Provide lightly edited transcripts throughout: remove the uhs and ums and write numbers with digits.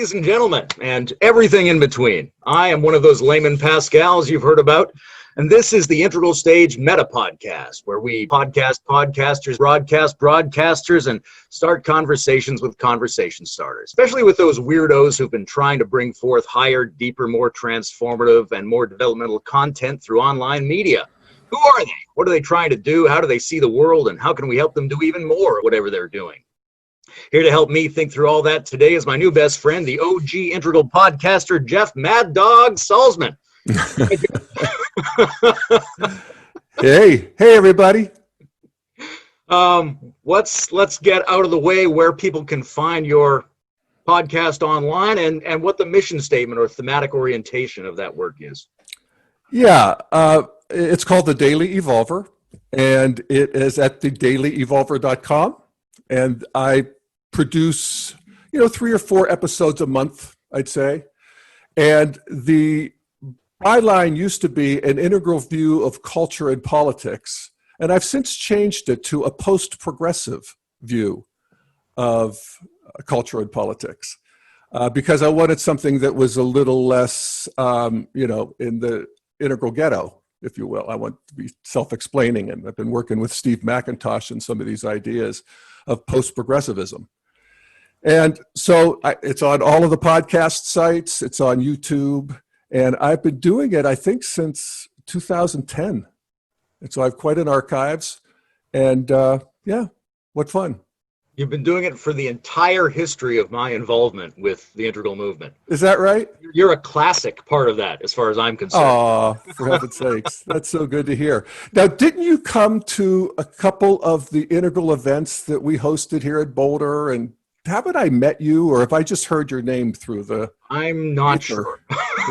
ladies and gentlemen, and everything in between. I am one of those Layman Pascals you've heard about, and this is the Integral Stage Meta Podcast, where we podcast podcasters, broadcast broadcasters, and start conversations with conversation starters, especially with those weirdos who've been trying to bring forth higher, deeper, more transformative, and more developmental content through online media. Who are they? What are they trying to do? How do they see the world? And how can we help them do even more, whatever they're doing? Here to help me think through all that today is my new best friend, the OG Integral podcaster, Jeff Mad Dog Salzman. Hey, everybody. Let's get out of the way where people can find your podcast online and what the mission statement or thematic orientation of that work is. Yeah, it's called The Daily Evolver, and it is at thedailyevolver.com. And I produce, 3 or 4 episodes a month, I'd say. And the byline used to be an integral view of culture and politics. And I've since changed it to a post-progressive view of culture and politics because I wanted something that was a little less, in the integral ghetto, if you will. I want to be self-explaining, and I've been working with Steve McIntosh and some of these ideas of post-progressivism. And so it's on all of the podcast sites, it's on YouTube, and I've been doing it, I think, since 2010. And so I have quite an archives, and what fun. You've been doing it for the entire history of my involvement with the integral movement. Is that right? You're a classic part of that, as far as I'm concerned. Oh, for heaven's sakes. That's so good to hear. Now, didn't you come to a couple of the integral events that we hosted here at Boulder? And haven't I met you, or have I just heard your name through the... I'm not sure.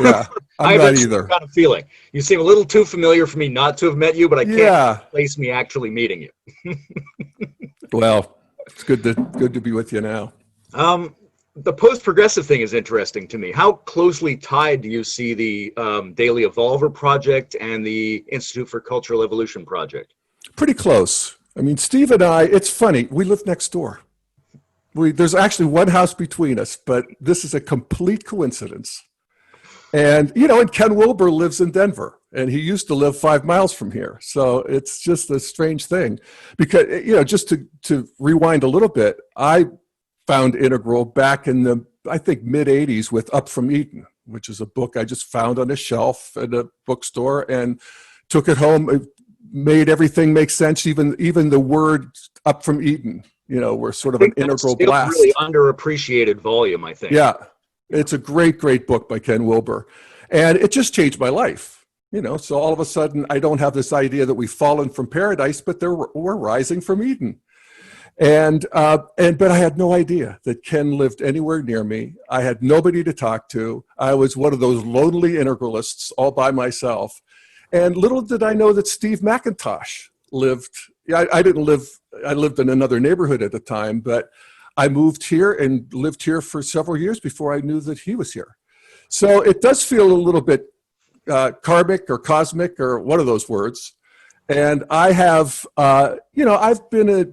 Yeah, I'm not either. Got a feeling. You seem a little too familiar for me not to have met you, but I can't place me actually meeting you. Well... It's good to be with you now. The post-progressive thing is interesting to me. How closely tied do you see the Daily Evolver project and the Institute for Cultural Evolution project? Pretty close. I mean, Steve and I, it's funny, we live next door. There's actually one house between us, but this is a complete coincidence. And, and Ken Wilber lives in Denver, and he used to live 5 miles from here. So it's just a strange thing because, just to rewind a little bit, I found Integral back in the, I think, mid-'80s with Up From Eden, which is a book I just found on a shelf at a bookstore and took it home. It made everything make sense, even the word Up From Eden, were sort of an integral blast. It's really underappreciated volume, I think. Yeah. It's a great, great book by Ken Wilber. And it just changed my life. So all of a sudden, I don't have this idea that we've fallen from paradise, but we're rising from Eden. But I had no idea that Ken lived anywhere near me. I had nobody to talk to. I was one of those lonely integralists all by myself. And little did I know that Steve McIntosh lived. I lived in another neighborhood at the time, but I moved here and lived here for several years before I knew that he was here. So it does feel a little bit karmic or cosmic or one of those words. And I have, I've been a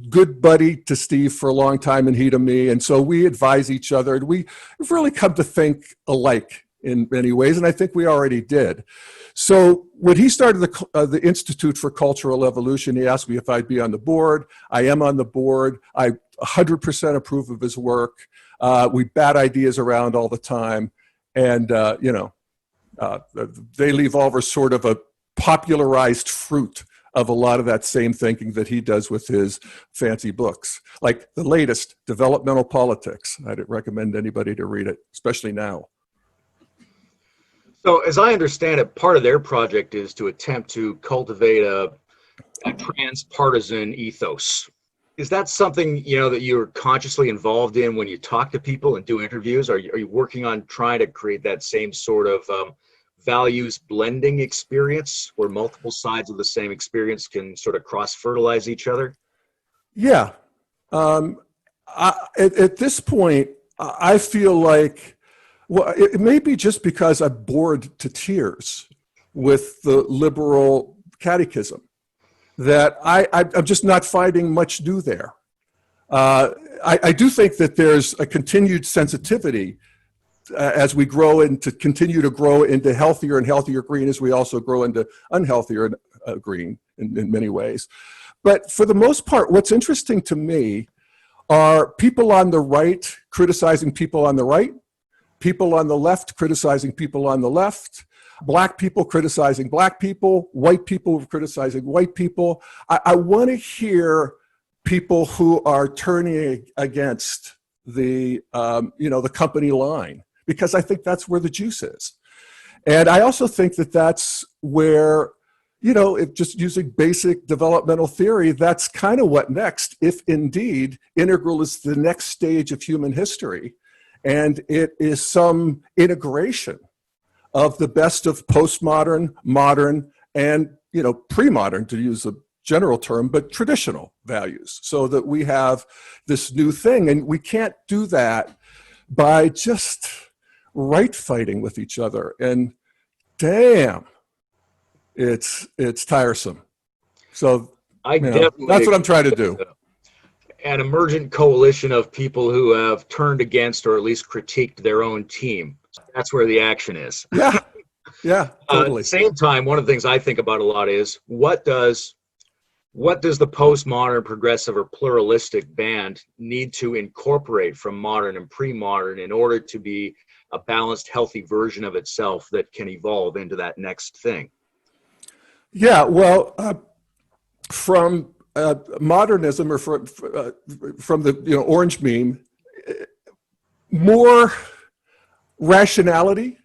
good buddy to Steve for a long time and he to me. And so we advise each other and we've really come to think alike in many ways. And I think we already did. So when he started the Institute for Cultural Evolution, he asked me if I'd be on the board. I am on the board. I 100% approve of his work. We bat ideas around all the time. And, the Daily Evolver is sort of a popularized fruit of a lot of that same thinking that he does with his fancy books. Like the latest, Developmental Politics. I'd recommend anybody to read it, especially now. So as I understand it, part of their project is to attempt to cultivate a transpartisan ethos. Is that something, that you're consciously involved in when you talk to people and do interviews? Are you working on trying to create that same sort of values blending experience where multiple sides of the same experience can sort of cross-fertilize each other? Yeah. At this point, I feel like, well, it may be just because I'm bored to tears with the liberal catechism that I'm just not finding much new there. I do think that there's a continued sensitivity as we grow into continue to grow into healthier and healthier green, as we also grow into unhealthier green in many ways. But for the most part, what's interesting to me are people on the right criticizing people on the right, people on the left criticizing people on the left, black people criticizing black people, white people criticizing white people. I want to hear people who are turning against the the company line, because I think that's where the juice is. And I also think that that's where, if just using basic developmental theory, that's kind of what next, if indeed integral is the next stage of human history, and it is some integration of the best of postmodern, modern, and pre-modern, to use a general term, but traditional values, so that we have this new thing. And we can't do that by just right fighting with each other. And damn, it's tiresome. So that's what I'm trying to do. An emergent coalition of people who have turned against or at least critiqued their own team. That's where the action is. Yeah, totally. At the same time, one of the things I think about a lot is what does the postmodern, progressive, or pluralistic band need to incorporate from modern and pre-modern in order to be a balanced, healthy version of itself that can evolve into that next thing? Yeah, well, from modernism, or from the orange meme, more rationality.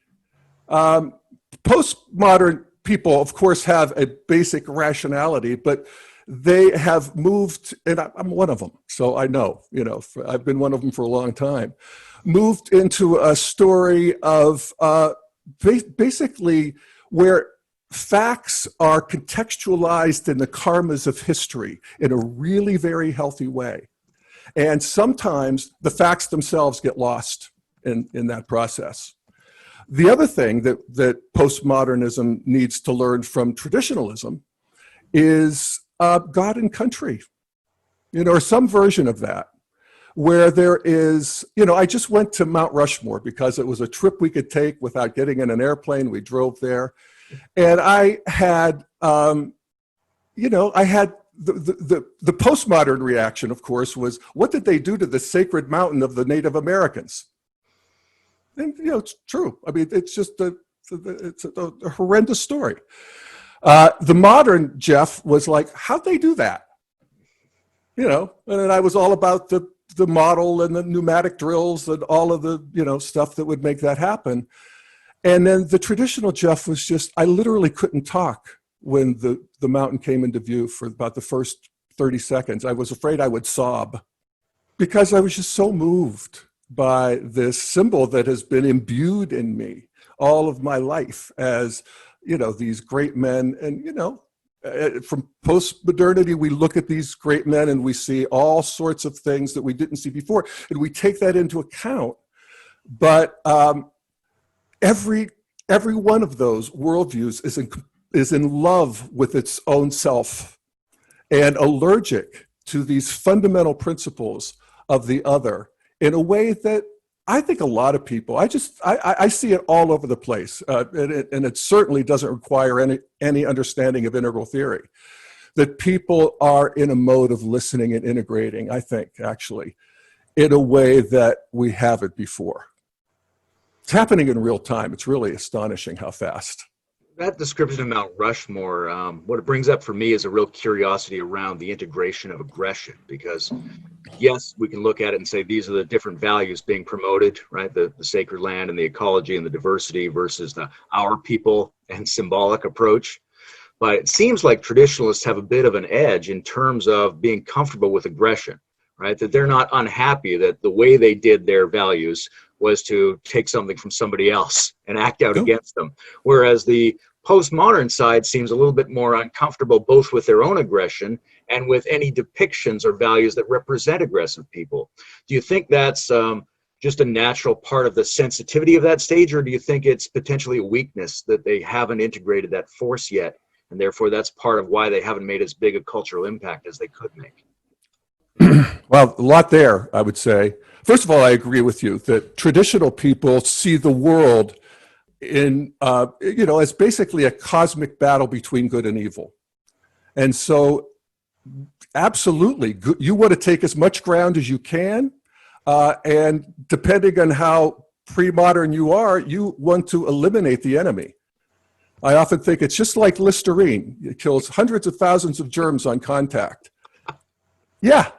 Postmodern people, of course, have a basic rationality, but they have moved, and I'm one of them, so I know, I've been one of them for a long time, moved into a story of basically where facts are contextualized in the karmas of history in a really very healthy way. And sometimes the facts themselves get lost in that process. The other thing that postmodernism needs to learn from traditionalism is God and country, or some version of that, where there is, I just went to Mount Rushmore because it was a trip we could take without getting in an airplane. We drove there. And I had, I had the postmodern reaction, of course, was, what did they do to the sacred mountain of the Native Americans? And, it's true. I mean, it's just it's a horrendous story. The modern Jeff was like, how'd they do that? And then I was all about the model and the pneumatic drills and all of the, stuff that would make that happen. And then the traditional Jeff was just, I literally couldn't talk when the mountain came into view for about the first 30 seconds. I was afraid I would sob because I was just so moved by this symbol that has been imbued in me all of my life as, these great men. And, from post-modernity, we look at these great men and we see all sorts of things that we didn't see before. And we take that into account. But every one of those worldviews is in love with its own self and allergic to these fundamental principles of the other in a way that I think a lot of people, I see it all over the place, and it certainly doesn't require any understanding of integral theory, that people are in a mode of listening and integrating, I think, actually, in a way that we haven't before. It's happening in real time. It's really astonishing how fast. That description of Mount Rushmore, what it brings up for me is a real curiosity around the integration of aggression, because yes, we can look at it and say these are the different values being promoted, right? The sacred land and the ecology and the diversity versus the our people and symbolic approach. But it seems like traditionalists have a bit of an edge in terms of being comfortable with aggression, right? That they're not unhappy that the way they did their values was to take something from somebody else and act out against them. Whereas the postmodern side seems a little bit more uncomfortable both with their own aggression and with any depictions or values that represent aggressive people. Do you think that's just a natural part of the sensitivity of that stage, or do you think it's potentially a weakness that they haven't integrated that force yet, and therefore that's part of why they haven't made as big a cultural impact as they could make? Well, a lot there, I would say. First of all, I agree with you that traditional people see the world in, as basically a cosmic battle between good and evil. And so, absolutely, you want to take as much ground as you can. And depending on how pre-modern you are, you want to eliminate the enemy. I often think it's just like Listerine. It kills hundreds of thousands of germs on contact. Yeah,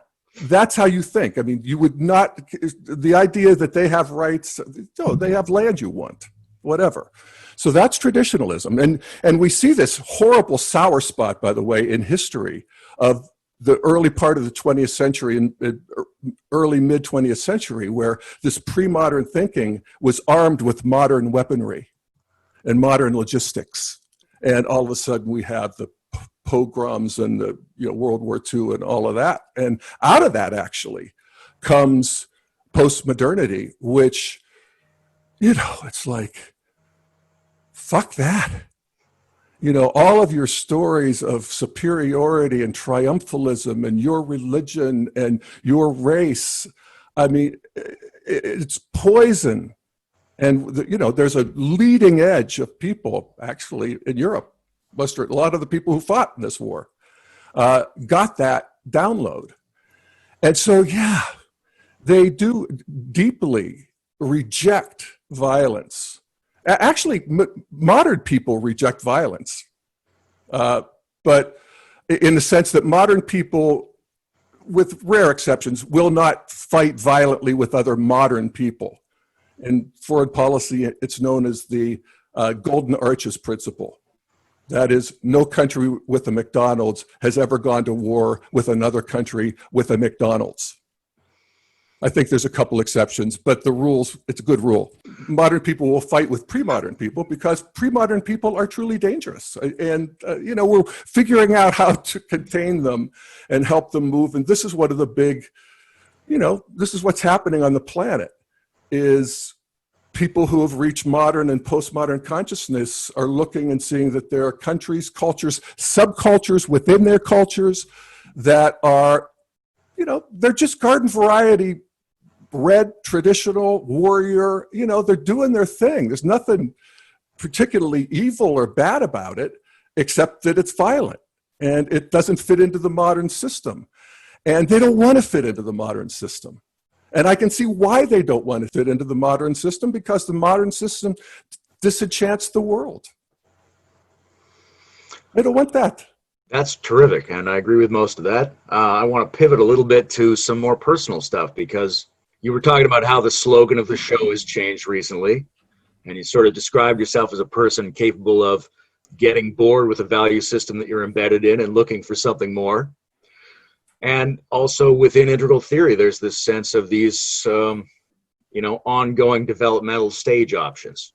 that's how you think. I mean, you would not, the idea that they have rights, no, they have land you want, whatever. So that's traditionalism. And we see this horrible sour spot, by the way, in history of the early part of the 20th century and early mid-20th century, where this pre-modern thinking was armed with modern weaponry and modern logistics. And all of a sudden we have the pogroms and the World War II and all of that. And out of that actually comes postmodernity, which, it's like, fuck that. All of your stories of superiority and triumphalism and your religion and your race, I mean, it's poison. And, there's a leading edge of people actually in Europe. A lot of the people who fought in this war got that download. And so, yeah, they do deeply reject violence. Actually, modern people reject violence, but in the sense that modern people, with rare exceptions, will not fight violently with other modern people. In foreign policy, it's known as the Golden Arches Principle. That is, no country with a McDonald's has ever gone to war with another country with a McDonald's. I think there's a couple exceptions, but the rules, it's a good rule. Modern people will fight with pre-modern people because pre-modern people are truly dangerous. And, we're figuring out how to contain them and help them move. And this is one of the big, this is what's happening on the planet, is people who have reached modern and postmodern consciousness are looking and seeing that there are countries, cultures, subcultures within their cultures that are, they're just garden variety, red, traditional, warrior, they're doing their thing. There's nothing particularly evil or bad about it, except that it's violent and it doesn't fit into the modern system. And they don't want to fit into the modern system. And I can see why they don't want to fit into the modern system, because the modern system disenchants the world. They don't want that. That's terrific, and I agree with most of that. I want to pivot a little bit to some more personal stuff, because you were talking about how the slogan of the show has changed recently, and you sort of described yourself as a person capable of getting bored with a value system that you're embedded in and looking for something more. And also within integral theory, there's this sense of these, ongoing developmental stage options.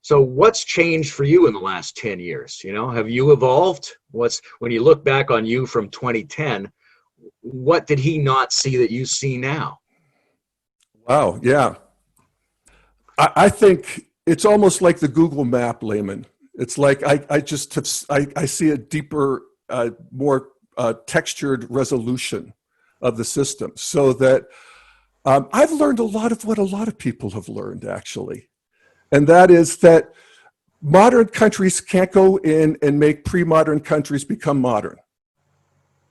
So what's changed for you in the last 10 years? Have you evolved? When you look back on you from 2010, what did he not see that you see now? Wow, yeah. I think it's almost like the Google map, Layman. It's like I see a deeper, more textured resolution of the system, so that I've learned a lot of what a lot of people have learned, actually. And that is that modern countries can't go in and make pre-modern countries become modern.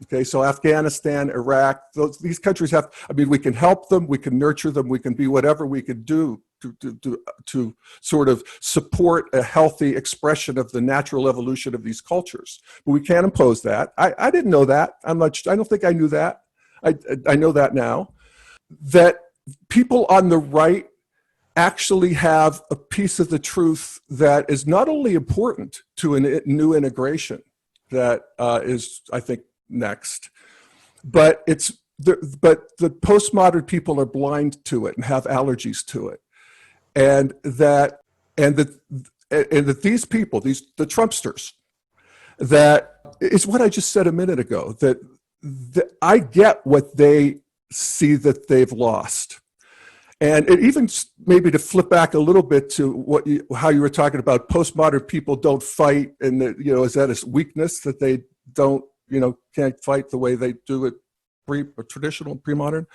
Okay, so Afghanistan, Iraq, these countries we can help them, we can nurture them, we can be whatever we can do to sort of support a healthy expression of the natural evolution of these cultures. But we can't impose that. I didn't know that. I don't think I knew that. I know that now. That people on the right actually have a piece of the truth that is not only important to a new integration that is, I think, next, but the postmodern people are blind to it and have allergies to it, and that these people, the Trumpsters, that is what I just said a minute ago. That I get what they see that they've lost. And it even maybe to flip back a little bit to how you were talking about postmodern people don't fight, and is that a weakness that they don't can't fight the way they do it traditional and pre-modern.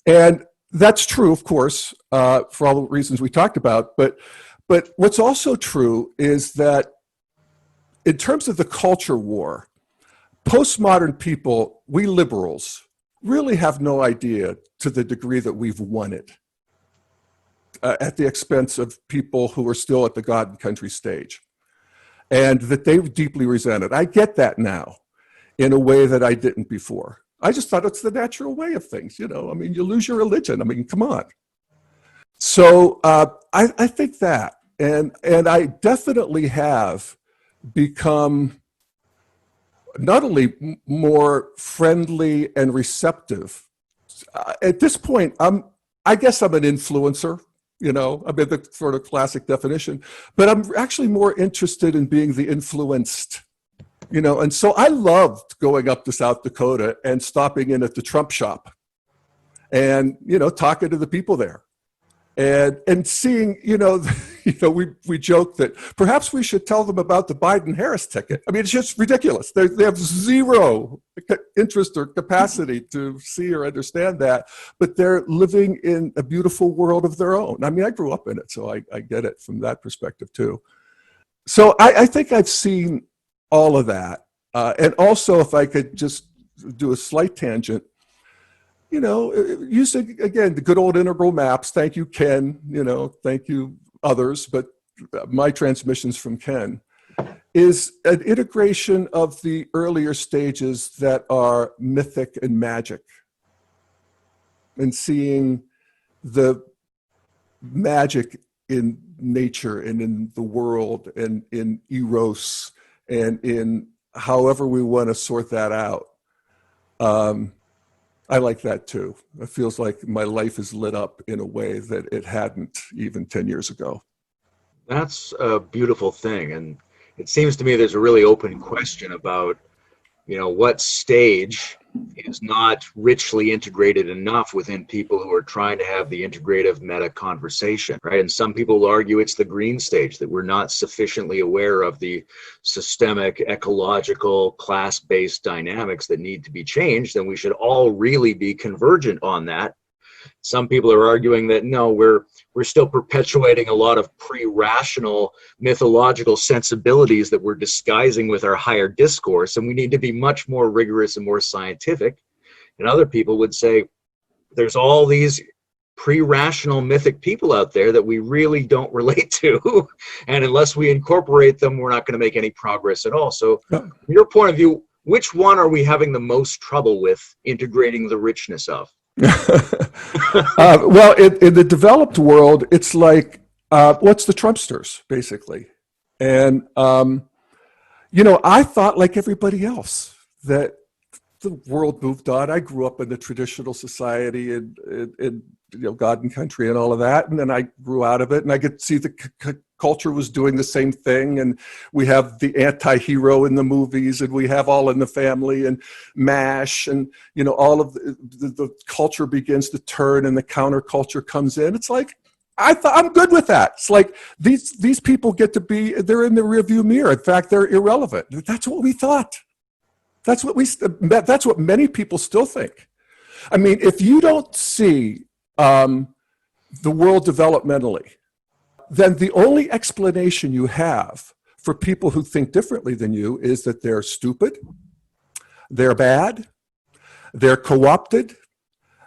And that's true, of course, for all the reasons we talked about. But what's also true is that in terms of the culture war, postmodern people, we liberals, really have no idea to the degree that we've won it at the expense of people who are still at the God and country stage, and that they deeply resent it. I get that now in a way that I didn't before. I just thought it's the natural way of things, you know. I mean, you lose your religion. I mean, come on. So I think that, and I definitely have become not only more friendly and receptive. At this point, I guess I'm an influencer, you know, I mean, the sort of classic definition, but I'm actually more interested in being the influenced, you know. And so I loved going up to South Dakota and stopping in at the Trump shop and, you know, talking to the people there and seeing, you know, we joke that perhaps we should tell them about the Biden-Harris ticket. I mean, it's just ridiculous. They have zero interest or capacity to see or understand that, but they're living in a beautiful world of their own. I mean, I grew up in it, so I get it from that perspective too. So I think I've seen all of that. And also, if I could just do a slight tangent, you know, using, again, the good old integral maps. Thank you, Ken. You know, thank you, others. But my transmissions from Ken is an integration of the earlier stages that are mythic and magic, and seeing the magic in nature and in the world and in Eros and in however we want to sort that out. I like that too. It feels like my life is lit up in a way that it hadn't even 10 years ago. That's a beautiful thing. And it seems to me there's a really open question about, you know, what stage is not richly integrated enough within people who are trying to have the integrative meta conversation, right? And some people argue it's the green stage, that we're not sufficiently aware of the systemic, ecological, class-based dynamics that need to be changed, and we should all really be convergent on that. Some people are arguing that no, we're still perpetuating a lot of pre-rational mythological sensibilities that we're disguising with our higher discourse, and we need to be much more rigorous and more scientific. And other people would say there's all these pre-rational mythic people out there that we really don't relate to, and unless we incorporate them, we're not going to make any progress at all. So from your point of view, which one are we having the most trouble with integrating the richness of? Well, in the developed world, it's like, what's the Trumpsters, basically? And, you know, I thought like everybody else that the world moved on. I grew up in the traditional society and you know, God and country and all of that. And then I grew out of it, and I could see the culture was doing the same thing. And we have the anti-hero in the movies, and we have All in the Family and MASH, and, you know, all of the culture begins to turn and the counterculture comes in. It's like, I thought I'm good with that. It's like these people get to be, they're in the rearview mirror. In fact, they're irrelevant. That's what we thought. That's what many people still think. I mean, if you don't see the world developmentally, then the only explanation you have for people who think differently than you is that they're stupid, they're bad, they're co-opted,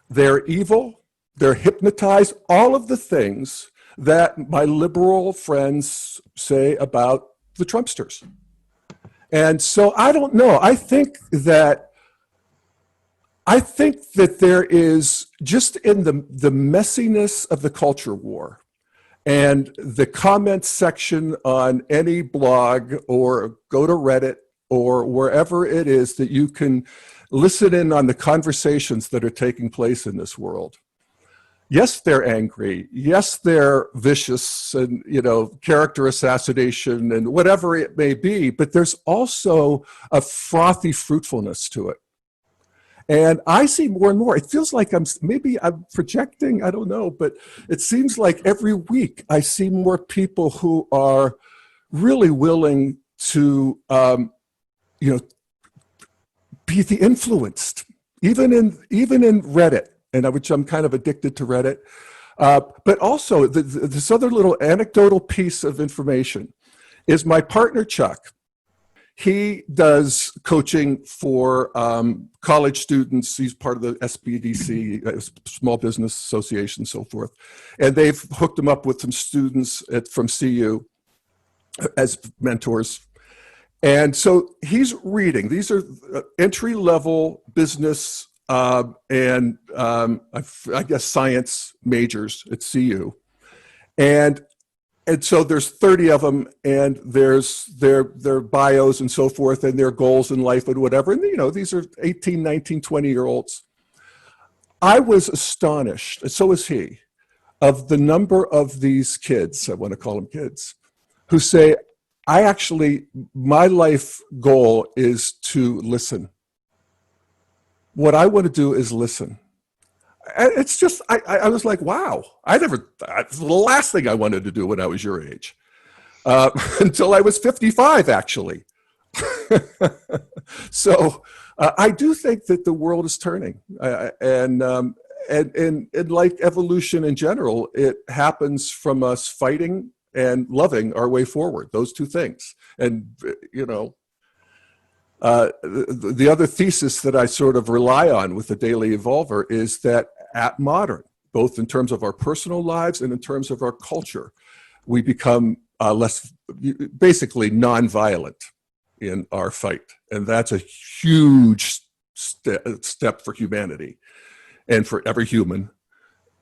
they're evil, they're hypnotized, all of the things that my liberal friends say about the Trumpsters. And so I don't know. I think that there is, just in the messiness of the culture war and the comments section on any blog, or go to Reddit or wherever it is that you can listen in on the conversations that are taking place in this world. Yes, they're angry. Yes, they're vicious and, you know, character assassination and whatever it may be, but there's also a frothy fruitfulness to it. And I see more and more. It feels like I'm projecting, I don't know, but it seems like every week I see more people who are really willing to, you know, be the influenced. even in Reddit, and which I'm kind of addicted to Reddit. But also this other little anecdotal piece of information is my partner, Chuck. He does coaching for college students. He's part of the SBDC, Small Business Association, so forth. And they've hooked him up with some students from CU as mentors. And so he's reading. These are entry-level business and I guess science majors at CU. And so there's 30 of them, and there's their bios and so forth, and their goals in life and whatever. And, you know, these are 18, 19, 20-year-olds. I was astonished, and so was he, of the number of these kids, I want to call them kids, who say, my life goal is to listen. What I want to do is listen. It's just, I was like, wow, that's the last thing I wanted to do when I was your age. Until I was 55, actually. So I do think that the world is turning. And like evolution in general, it happens from us fighting and loving our way forward, those two things. And, you know, the other thesis that I sort of rely on with the Daily Evolver is that at modern, both in terms of our personal lives and in terms of our culture, we become basically nonviolent in our fight. And that's a huge step for humanity and for every human.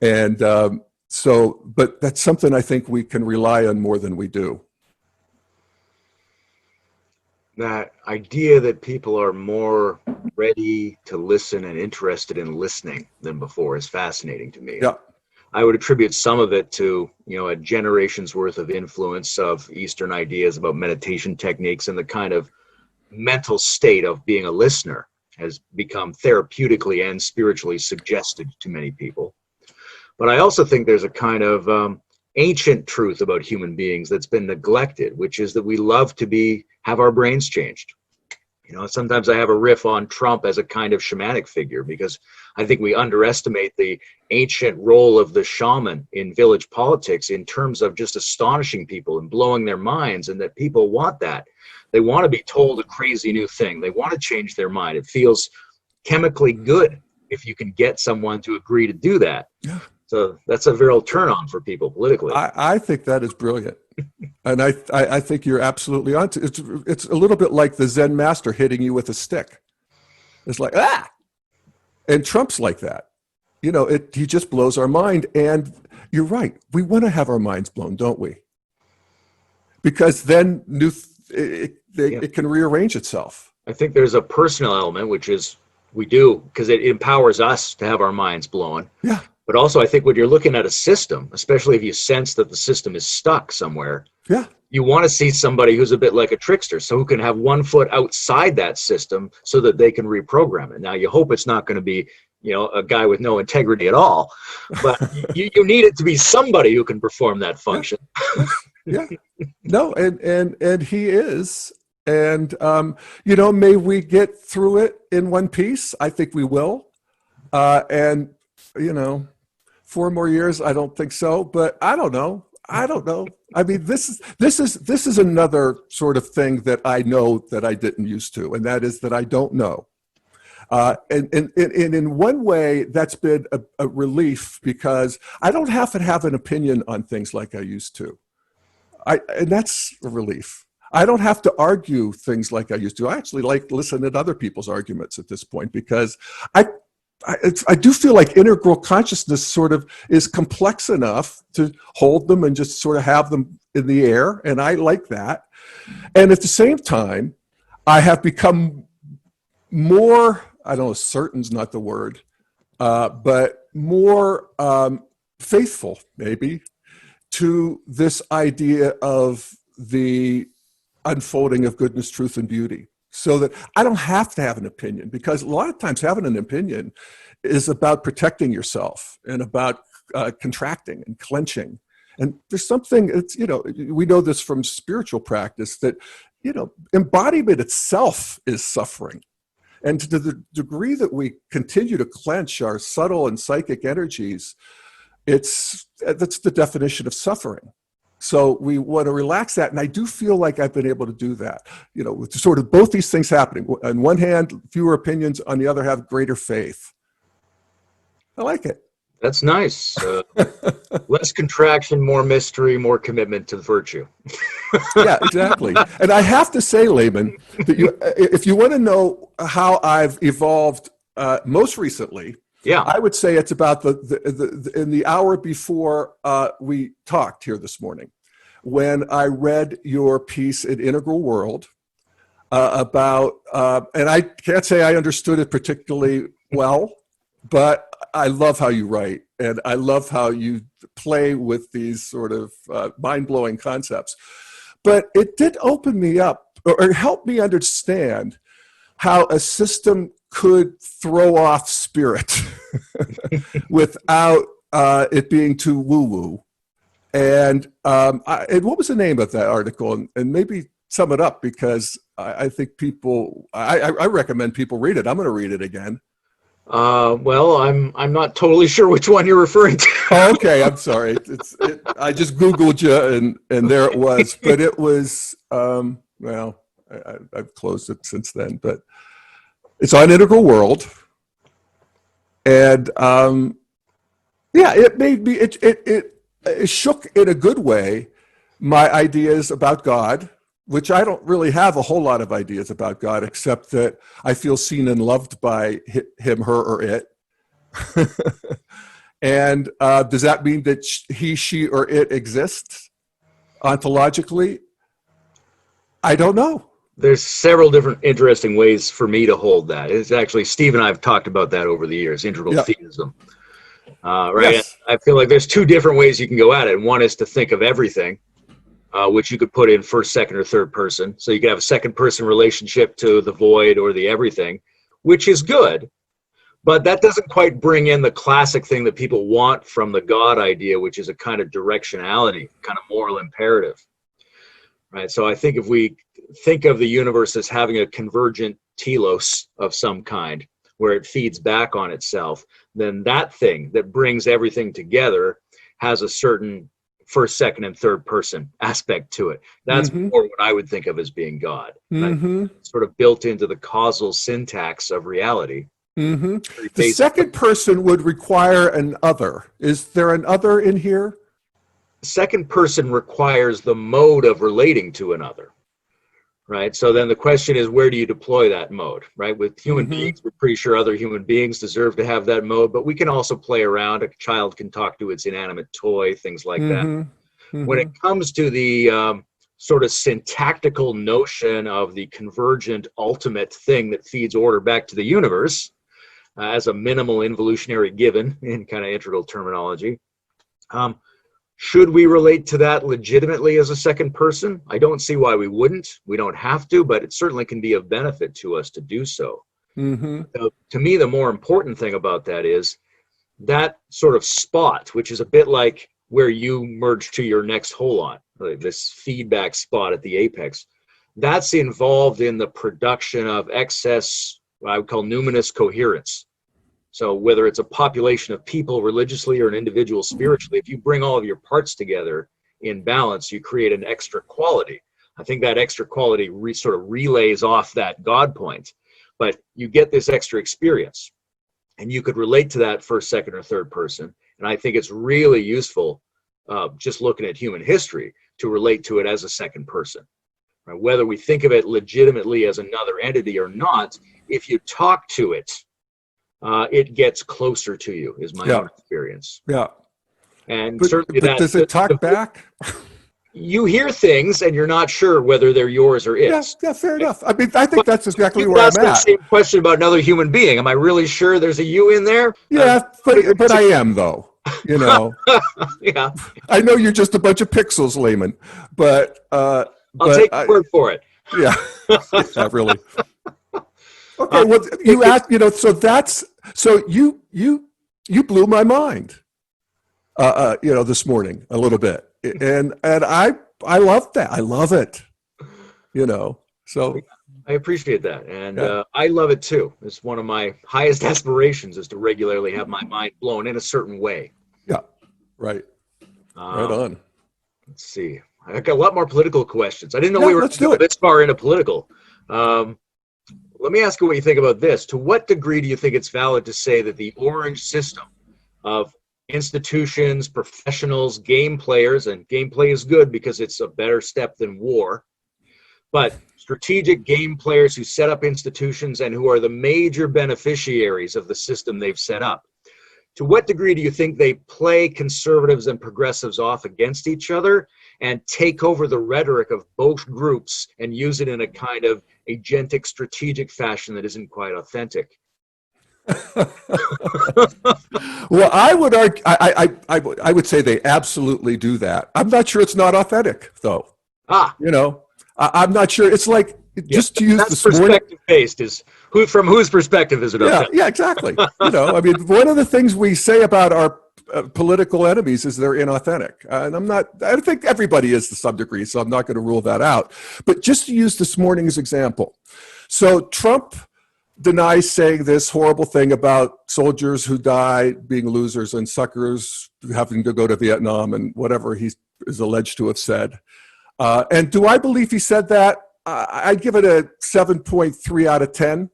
And but that's something I think we can rely on more than we do. That idea that people are more ready to listen and interested in listening than before is fascinating to me. Yeah. I would attribute some of it to, you know, a generation's worth of influence of Eastern ideas about meditation techniques, and the kind of mental state of being a listener has become therapeutically and spiritually suggested to many people. But I also think there's a kind of ancient truth about human beings that's been neglected, which is that we love to have our brains changed. You know, sometimes I have a riff on Trump as a kind of shamanic figure, because I think we underestimate the ancient role of the shaman in village politics in terms of just astonishing people and blowing their minds, and that people want that. They want to be told a crazy new thing. They want to change their mind. It feels chemically good if you can get someone to agree to do that. Yeah. So that's a real turn on for people politically. I think that is brilliant. And I think you're absolutely on to it. It's a little bit like the Zen master hitting you with a stick. It's like, ah! And Trump's like that. You know, he just blows our mind. And you're right. We want to have our minds blown, don't we? Because then it can rearrange itself. I think there's a personal element, which is we do, because it empowers us to have our minds blown. Yeah. But also, I think when you're looking at a system, especially if you sense that the system is stuck somewhere, yeah, you want to see somebody who's a bit like a trickster, so who can have one foot outside that system so that they can reprogram it. Now, you hope it's not going to be, you know, a guy with no integrity at all, but you need it to be somebody who can perform that function. Yeah. No, and he is. And, you know, may we get through it in one piece? I think we will. And, you know, 4 more years, I don't think so, but I don't know. I mean, this is another sort of thing that I know that I didn't used to, and that is that I don't know. And in one way, that's been a relief, because I don't have to have an opinion on things like I used to. And that's a relief. I don't have to argue things like I used to. I actually like listening to other people's arguments at this point, because I do feel like integral consciousness sort of is complex enough to hold them and just sort of have them in the air. And I like that. And at the same time, I have become more, I don't know, certain's not the word, but more faithful, maybe, to this idea of the unfolding of goodness, truth, and beauty. So that I don't have to have an opinion, because a lot of times having an opinion is about protecting yourself and about contracting and clenching. And there's something, it's, you know, we know this from spiritual practice that, you know, embodiment itself is suffering. And to the degree that we continue to clench our subtle and psychic energies, that's the definition of suffering. So we want to relax that. And I do feel like I've been able to do that, with sort of both these things happening. On one hand, fewer opinions. On the other hand, greater faith. I like it. That's nice. Less contraction, more mystery, more commitment to virtue. Yeah, exactly. And I have to say, Layman, that if you want to know how I've evolved most recently, yeah, I would say it's about in the hour before we talked here this morning, when I read your piece in Integral World about, and I can't say I understood it particularly well, but I love how you write, and I love how you play with these sort of mind-blowing concepts. But it did open me up, or help me understand how a system could throw off spirit without it being too woo-woo. And what was the name of that article? And maybe sum it up, because I think I recommend people read it. I'm going to read it again. Well, I'm not totally sure which one you're referring to. Oh, okay, I'm sorry. I just Googled you, and there it was. But it was, well, I've closed it since then. But it's on Integral World, and yeah, it made me. It shook in a good way my ideas about God, which I don't really have a whole lot of ideas about God, except that I feel seen and loved by him, her, or it. And does that mean that he, she, or it exists ontologically? I don't know. There's several different interesting ways for me to hold that. It's actually, Steve and I have talked about that over the years, integral theism. Right? Yes. I feel like there's two different ways you can go at it. One is to think of everything, which you could put in first, second, or third person. So you could have a second person relationship to the void or the everything, which is good. But that doesn't quite bring in the classic thing that people want from the God idea, which is a kind of directionality, kind of moral imperative. Right? So I think if we think of the universe as having a convergent telos of some kind, where it feeds back on itself, then that thing that brings everything together has a certain first, second, and third person aspect to it. That's more what I would think of as being God. Sort of built into the causal syntax of reality. The second person would require an other. Is there an other in here? Second person requires the mode of relating to another. Right. So then the question is, where do you deploy that mode? Right. With human beings, we're pretty sure other human beings deserve to have that mode, but we can also play around. A child can talk to its inanimate toy, things like that. When it comes to the sort of syntactical notion of the convergent ultimate thing that feeds order back to the universe as a minimal involutionary given in kind of integral terminology, should we relate to that legitimately as a second person? I don't see why we wouldn't. We don't have to, but it certainly can be of benefit to us to do so. So to me, the more important thing about that is that sort of spot, which is a bit like where you merge to your next holon, like this feedback spot at the apex. That's involved in the production of excess, what I would call numinous coherence. So whether it's a population of people religiously or an individual spiritually, if you bring all of your parts together in balance, you create an extra quality. I think that extra quality sort of relays off that God point, but you get this extra experience, and you could relate to that first, second, or third person. And I think it's really useful, just looking at human history, to relate to it as a second person. Right? Whether we think of it legitimately as another entity or not, if you talk to it, it gets closer to you, is my own experience. And certainly but does it talk back? You hear things and you're not sure whether they're yours or its. Yeah, fair enough. I mean, I think that's exactly where I'm at. The same question about another human being. Am I really sure there's a you in there? Yeah, but I am, though. You know. Yeah. I know you're just a bunch of pixels, Layman, but I'll take your word for it. Yeah, yeah, really. Okay, well, you asked, so you blew my mind, this morning a little bit, and I love that. I love it, so. I appreciate that. And Yeah. I love it too. It's one of my highest aspirations is to regularly have my mind blown in a certain way. Yeah. Right. Right Um, on. let's see. I got a lot more political questions. I didn't know Yeah, we were let's going do to go it. this far into political. Um, let me ask you what you think about this. To what degree do you think it's valid to say that the orange system of institutions, professionals, game players, and gameplay is good because it's a better step than war, but strategic game players who set up institutions and who are the major beneficiaries of the system they've set up, to what degree do you think they play conservatives and progressives off against each other and take over the rhetoric of both groups and use it in a kind of agentic strategic fashion that isn't quite authentic? Well, I would argue, I would say they absolutely do that. I'm not sure it's not authentic, though. Ah, You know, I'm not sure. It's like, yeah, just to use that's this morning. perspective based. Is who from whose perspective is it Yeah, authentic? yeah, exactly. You know, I mean, one of the things we say about our political enemies is they're inauthentic. And I think everybody is to some degree, so I'm not going to rule that out. But just to use this morning's example. So Trump denies saying this horrible thing about soldiers who die being losers and suckers having to go to Vietnam and whatever he is alleged to have said. And do I believe he said that? I'd give it a 7.3 out of 10.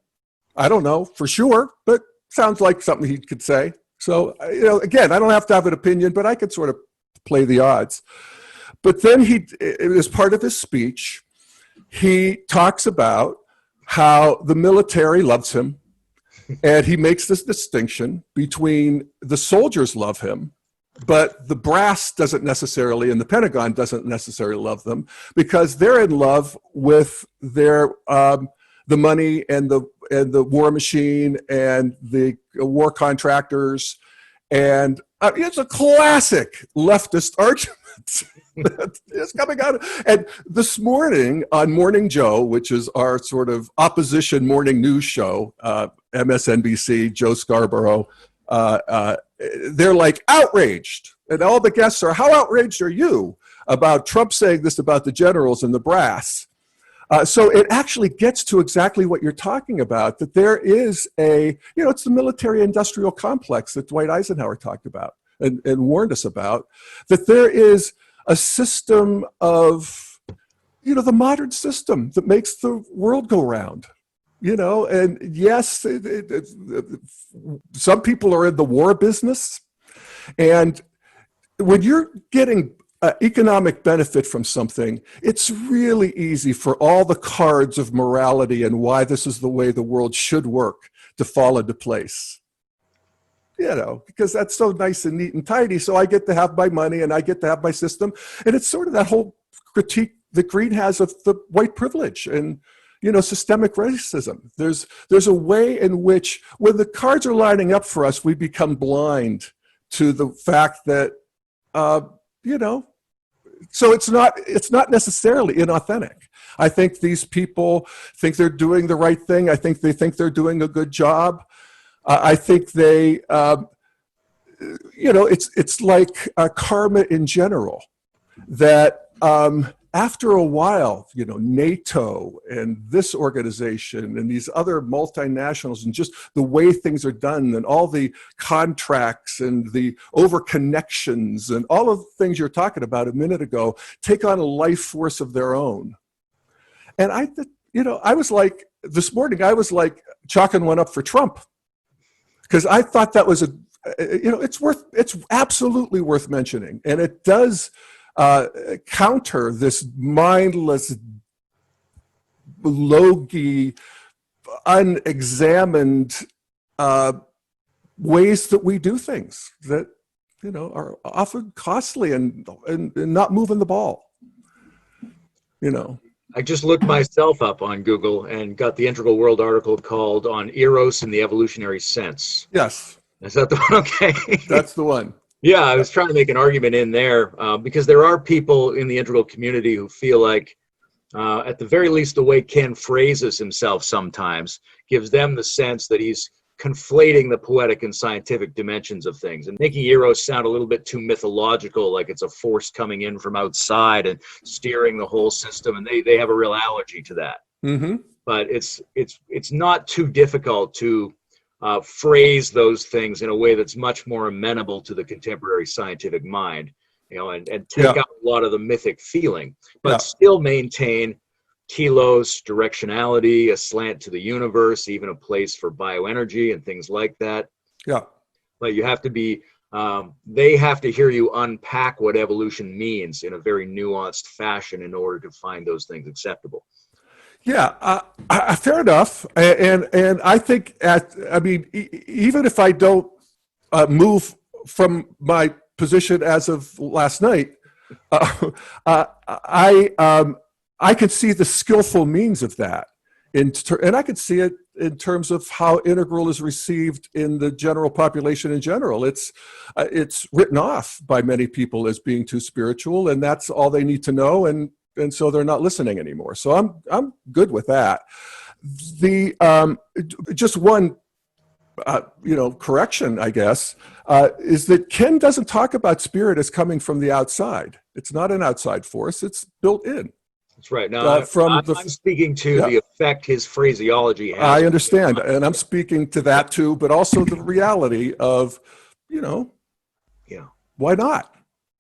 I don't know for sure, but sounds like something he could say. So, you know, again, I don't have to have an opinion, but I could sort of play the odds. But then as part of his speech, he talks about how the military loves him. And he makes this distinction between the soldiers love him, but the brass doesn't necessarily, and the Pentagon doesn't necessarily love them because they're in love with their the money and the war machine and the war contractors, and it's a classic leftist argument. It's coming out. And this morning on Morning Joe, which is our sort of opposition morning news show, MSNBC, Joe Scarborough, they're like outraged. And all the guests are, how outraged are you about Trump saying this about the generals and the brass? So it actually gets to exactly what you're talking about, that there is it's the military industrial complex that Dwight Eisenhower talked about and warned us about, that there is a system of, the modern system that makes the world go round. And yes, some people are in the war business. And when you're getting economic benefit from something, it's really easy for all the cards of morality and why this is the way the world should work to fall into place. Because that's so nice and neat and tidy. So I get to have my money and I get to have my system. And it's sort of that whole critique that Green has of the white privilege and, systemic racism. There's a way in which when the cards are lining up for us, we become blind to the fact that, so it's not necessarily inauthentic. I think these people think they're doing the right thing. I think they think they're doing a good job. I think they, it's like karma in general, that after a while, NATO and this organization and these other multinationals and just the way things are done and all the contracts and the overconnections and all of the things you're talking about a minute ago take on a life force of their own. And I was like, this morning, I was like chalking one up for Trump because I thought that was it's absolutely worth mentioning. And it does counter this mindless, logy, unexamined ways that we do things that are often costly and not moving the ball. I just looked myself up on Google and got the Integral World article called "On Eros in the Evolutionary Sense." Yes, is that the one? Okay, that's the one. Yeah, I was trying to make an argument in there because there are people in the integral community who feel like, at the very least, the way Ken phrases himself sometimes gives them the sense that he's conflating the poetic and scientific dimensions of things and making Eros sound a little bit too mythological, like it's a force coming in from outside and steering the whole system. And they have a real allergy to that. Mm-hmm. but it's not too difficult to phrase those things in a way that's much more amenable to the contemporary scientific mind, and take Yeah. out a lot of the mythic feeling, Yeah. but still maintain telos, directionality, a slant to the universe, even a place for bioenergy and things like that. Yeah. But you have to be, they have to hear you unpack what evolution means in a very nuanced fashion in order to find those things acceptable. Yeah, fair enough. And I think even if I don't move from my position as of last night, I could see the skillful means of that, and I could see it in terms of how integral is received in the general population in general. It's written off by many people as being too spiritual, and that's all they need to know, and so they're not listening anymore. So I'm good with that. The just one correction, I guess, is that Ken doesn't talk about spirit as coming from the outside. It's not an outside force; it's built in. That's right. Now, I'm speaking to the effect his phraseology has. I understand, and I'm speaking to that too, but also the reality of, why not?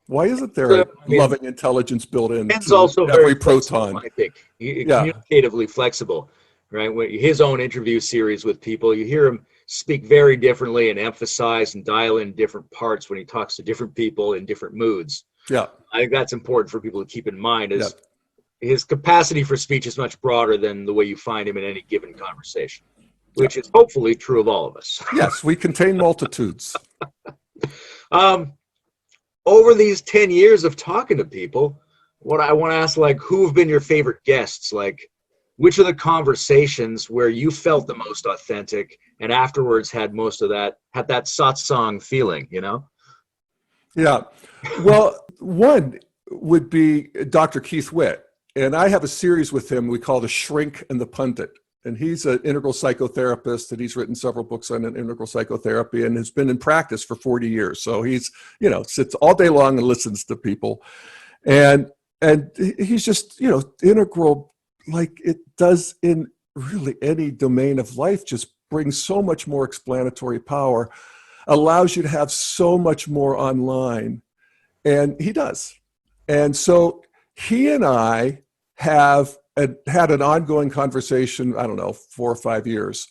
Why isn't there a loving intelligence built in to also every proton? I think communicatively flexible, right? When his own interview series with people, you hear him speak very differently and emphasize and dial in different parts when he talks to different people in different moods. Yeah, I think that's important for people to keep in mind. His capacity for speech is much broader than the way you find him in any given conversation, which is hopefully true of all of us. Yes, we contain multitudes. Over these 10 years of talking to people, what I want to ask, who have been your favorite guests? Which of the conversations where you felt the most authentic and afterwards had that satsang feeling, Yeah. Well, one would be Dr. Keith Witt. And I have a series with him we call The Shrink and the Pundit. And he's an integral psychotherapist, and he's written several books on integral psychotherapy and has been in practice for 40 years. So he's, sits all day long and listens to people. And he's just, integral, like it does in really any domain of life, just brings so much more explanatory power, allows you to have so much more online. And he does. And so he and I have had an ongoing conversation, I don't know, 4 or 5 years,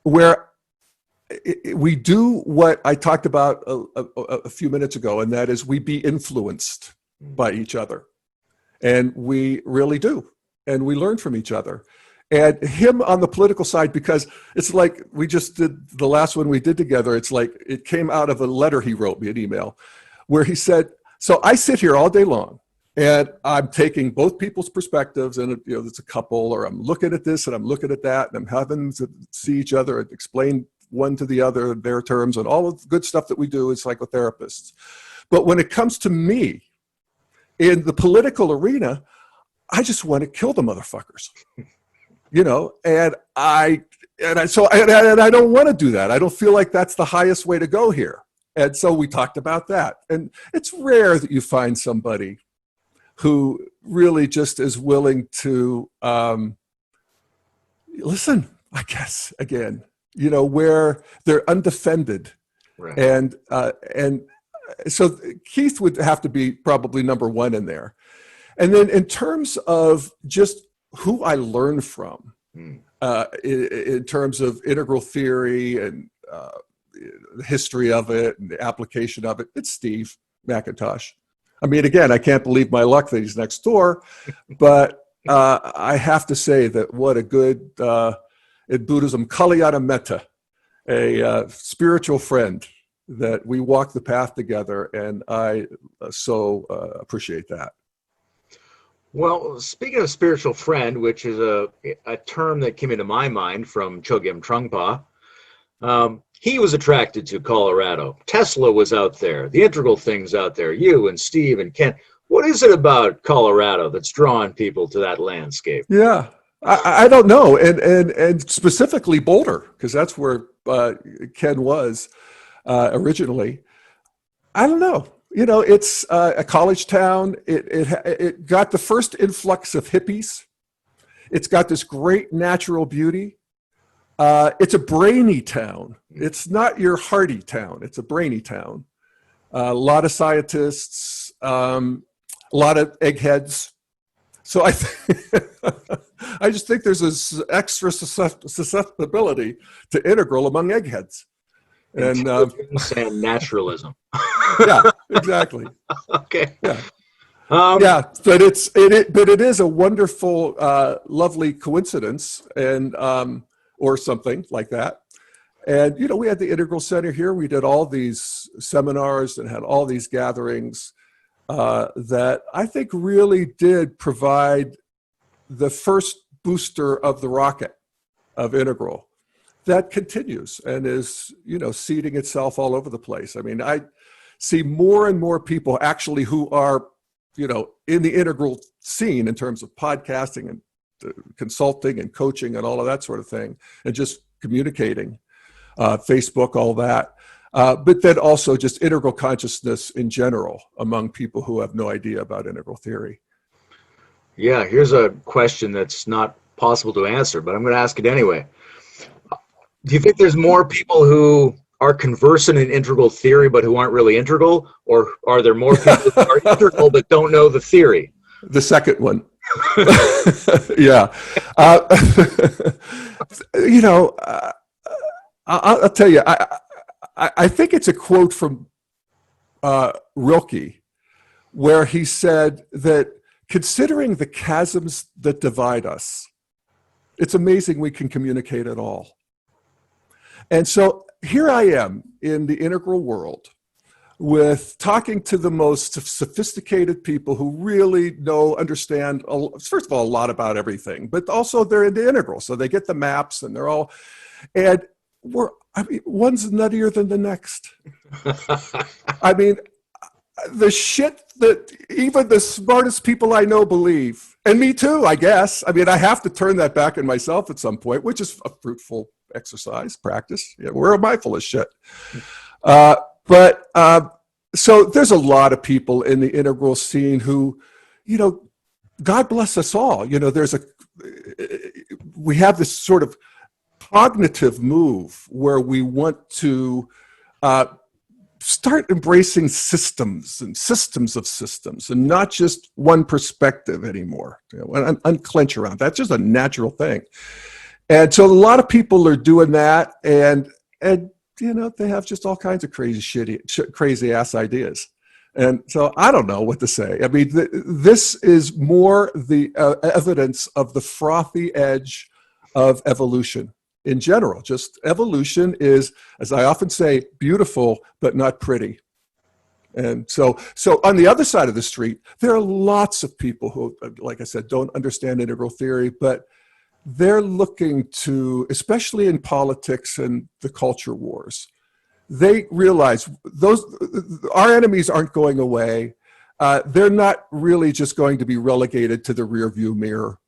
where we do what I talked about a few minutes ago, and that is we be influenced by each other. And we really do. And we learn from each other. And him on the political side, because it's like we just did the last one we did together, it's like it came out of a letter he wrote me, an email, where he said, so I sit here all day long, and I'm taking both people's perspectives, and it's a couple, or I'm looking at this and I'm looking at that, and I'm having to see each other and explain one to the other their terms and all of the good stuff that we do as psychotherapists. But when it comes to me in the political arena, I just want to kill the motherfuckers, and I don't want to do that. I don't feel like that's the highest way to go here. And so we talked about that. And it's rare that you find somebody who really just is willing to listen, I guess, again, where they're undefended. Right. And so Keith would have to be probably number one in there. And then in terms of just who I learned from, in terms of integral theory and the history of it and the application of it, it's Steve McIntosh. I mean, again, I can't believe my luck that he's next door, but I have to say that what a good, in Buddhism, Kalyana Metta, a spiritual friend, that we walk the path together, and I so appreciate that. Well, speaking of spiritual friend, which is a term that came into my mind from Chogyam Trungpa, he was attracted to Colorado. Tesla was out there. The integral thing's out there. You and Steve and Ken. What is it about Colorado that's drawing people to that landscape? Yeah, I don't know. And specifically Boulder, because that's where Ken was originally. I don't know. It's a college town. It got the first influx of hippies. It's got this great natural beauty. It's a brainy town. It's not your hearty town. It's a brainy town. A lot of scientists, a lot of eggheads. So I just think there's this extra susceptibility to integral among eggheads. And intelligence and naturalism. yeah, exactly. Okay. Yeah. Yeah, but it is a wonderful, lovely coincidence, and or something like that. And we had the Integral Center here. We did all these seminars and had all these gatherings that I think really did provide the first booster of the rocket of Integral that continues and is, seeding itself all over the place. I mean, I see more and more people actually who are, in the Integral scene in terms of podcasting and consulting and coaching and all of that sort of thing, and just communicating, Facebook, all that. But then also just integral consciousness in general among people who have no idea about integral theory. Yeah, here's a question that's not possible to answer, but I'm going to ask it anyway. Do you think there's more people who are conversant in integral theory but who aren't really integral, or are there more people who are integral but don't know the theory? The second one. Yeah. I'll tell you, I think it's a quote from Rilke, where he said that considering the chasms that divide us, it's amazing we can communicate at all. And so here I am in the integral world with talking to the most sophisticated people who really understand, first of all, a lot about everything, but also they're into integral. So they get the maps and they're all, and one's nuttier than the next. I mean, the shit that even the smartest people I know believe, and me too, I guess. I mean, I have to turn that back in myself at some point, which is a fruitful exercise, practice. Yeah, where am I full of shit? So there's a lot of people in the integral scene who, God bless us all. We have this sort of cognitive move where we want to start embracing systems and systems of systems and not just one perspective anymore. Unclench around. That's just a natural thing. And so a lot of people are doing that, and they have just all kinds of crazy ass ideas. And so I don't know what to say. I mean, this is more the evidence of the frothy edge of evolution in general. Just evolution is, as I often say, beautiful, but not pretty. And so on the other side of the street, there are lots of people who, like I said, don't understand integral theory, but they're looking to, especially in politics and the culture wars, they realize our enemies aren't going away. They're not really just going to be relegated to the rear view mirror.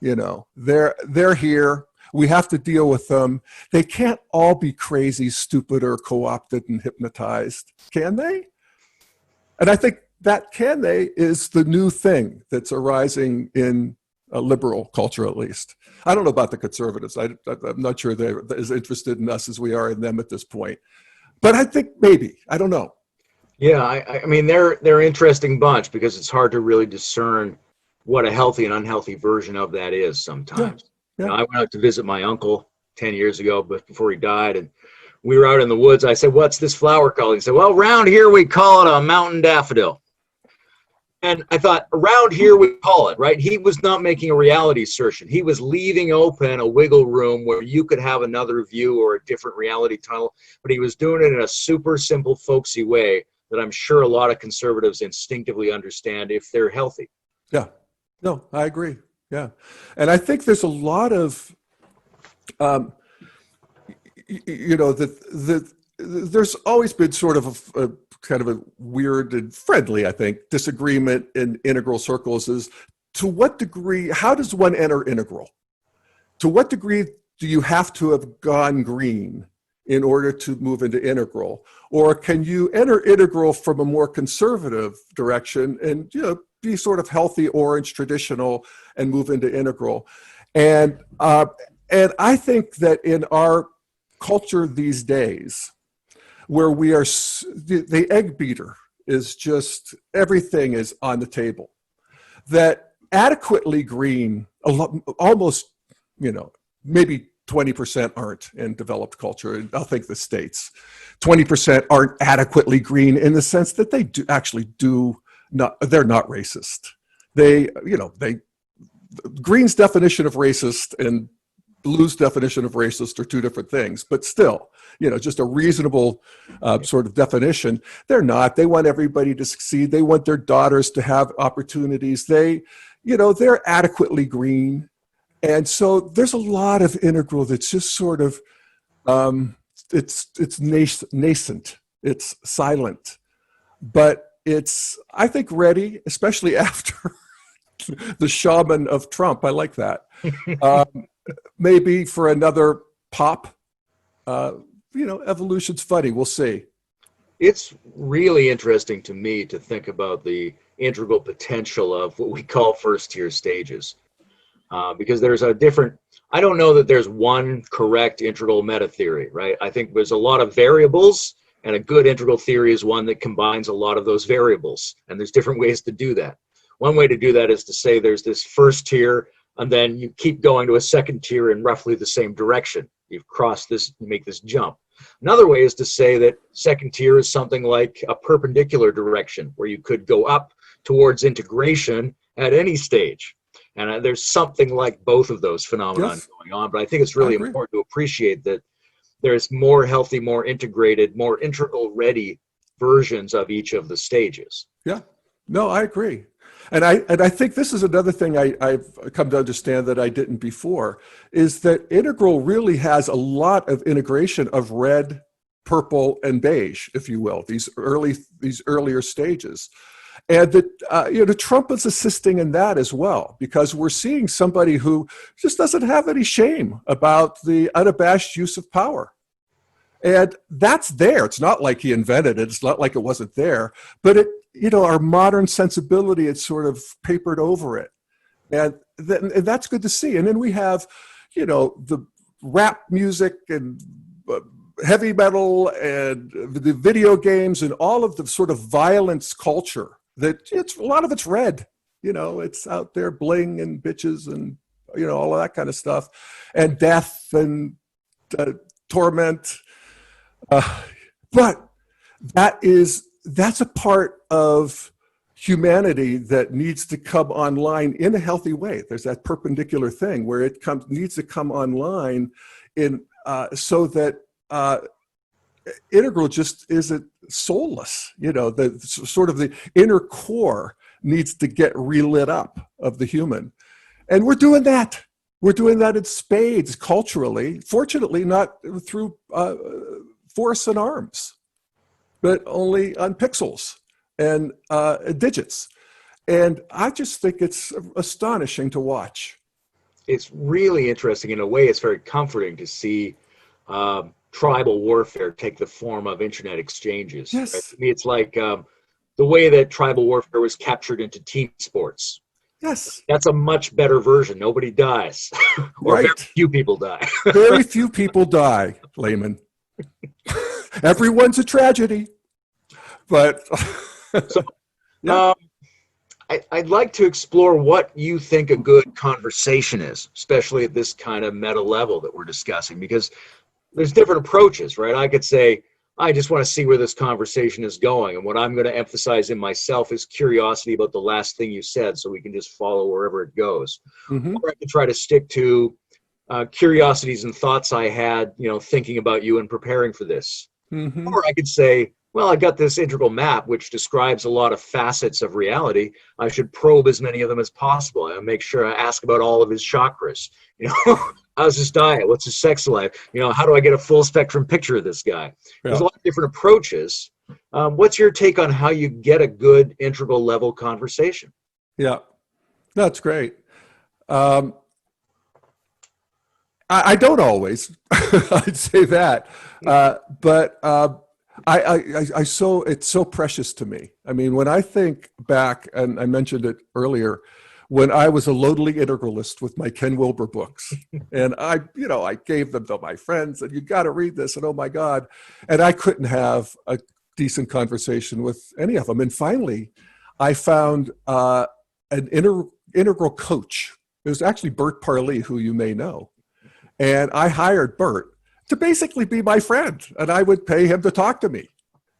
They're here. We have to deal with them. They can't all be crazy, stupid, or co-opted and hypnotized, can they? And I think that "can they" is the new thing that's arising in a liberal culture, at least. I don't know about the conservatives. I'm not sure they're as interested in us as we are in them at this point. But I think maybe. I don't know. Yeah, I mean, they're an interesting bunch because it's hard to really discern what a healthy and unhealthy version of that is sometimes. Yeah. I went out to visit my uncle 10 years ago, but before he died, and we were out in the woods. I said, "What's this flower called?" He said, "Well, around here we call it a mountain daffodil." And I thought, around here we call it, right? He was not making a reality assertion. He was leaving open a wiggle room where you could have another view or a different reality tunnel, but he was doing it in a super simple, folksy way that I'm sure a lot of conservatives instinctively understand if they're healthy. Yeah, no, I agree. Yeah. And I think there's a lot of, there's always been sort of a kind of a weird and friendly, I think, disagreement in integral circles is to what degree, how does one enter integral? To what degree do you have to have gone green in order to move into integral? Or can you enter integral from a more conservative direction and, be sort of healthy orange traditional and move into integral? And I think that in our culture these days, where we are, the egg beater is just, everything is on the table. That adequately green, almost, maybe 20% aren't in developed culture. I'll think the States. 20% aren't adequately green in the sense that they they're not racist. Green's definition of racist and Blue's definition of racist are two different things, but still, just a reasonable sort of definition. They're not. They want everybody to succeed. They want their daughters to have opportunities. They're adequately green. And so there's a lot of integral that's just sort of, it's nascent, it's silent, but it's, I think, ready, especially after the shaman of Trump. I like that. Maybe for another pop. Evolution's funny. We'll see. It's really interesting to me to think about the integral potential of what we call first-tier stages. Because there's I don't know that there's one correct integral meta theory, right? I think there's a lot of variables, and a good integral theory is one that combines a lot of those variables. And there's different ways to do that. One way to do that is to say there's this first tier, and then you keep going to a second tier in roughly the same direction. You've crossed this, you make this jump. Another way is to say that second tier is something like a perpendicular direction, where you could go up towards integration at any stage. And there's something like both of those phenomena going on. But I think it's really important to appreciate that there's more healthy, more integrated, more integral ready versions of each of the stages. Yeah, no, I agree. And I think this is another thing I've come to understand that I didn't before, is that integral really has a lot of integration of red, purple, and beige, if you will, these earlier stages. And that Trump is assisting in that as well, because we're seeing somebody who just doesn't have any shame about the unabashed use of power. And that's there. It's not like he invented it. It's not like it wasn't there. But our modern sensibility, it's sort of papered over it. And that's good to see. And then we have, the rap music and heavy metal and the video games and all of the sort of violence culture that a lot of it's red. It's out there, bling and bitches and, all of that kind of stuff, and death and torment. But that's a part of humanity that needs to come online in a healthy way. There's that perpendicular thing where it needs to come online so that integral just isn't soulless. The sort of the inner core needs to get relit up of the human, and we're doing that. We're doing that in spades culturally. Fortunately, not through force and arms, but only on pixels and digits. And I just think it's astonishing to watch. It's really interesting. In a way, it's very comforting to see tribal warfare take the form of internet exchanges. Yes. Right? To me, it's like the way that tribal warfare was captured into team sports. Yes. That's a much better version. Nobody dies. Or Right. very few people die. Very few people die, Layman. Everyone's a tragedy. But So, yeah. I'd like to explore what you think a good conversation is, especially at this kind of meta level that we're discussing, because there's different approaches, right? I could say, I just want to see where this conversation is going. And what I'm going to emphasize in myself is curiosity about the last thing you said, so we can just follow wherever it goes. Mm-hmm. Or I could try to stick to curiosities and thoughts I had, thinking about you and preparing for this. Mm-hmm. Or I could say, well, I got this integral map, which describes a lot of facets of reality. I should probe as many of them as possible. I make sure I ask about all of his chakras. How's his diet? What's his sex life? How do I get a full spectrum picture of this guy? There's a lot of different approaches. What's your take on how you get a good integral level conversation? Yeah, that's great. I don't always, I'd say that, but it's so precious to me. I mean, when I think back, and I mentioned it earlier, when I was a lonely integralist with my Ken Wilber books. And I gave them to my friends and you got to read this. And oh my God. And I couldn't have a decent conversation with any of them. And finally, I found an integral coach. It was actually Bert Parley, who you may know. And I hired Bert to basically be my friend. And I would pay him to talk to me.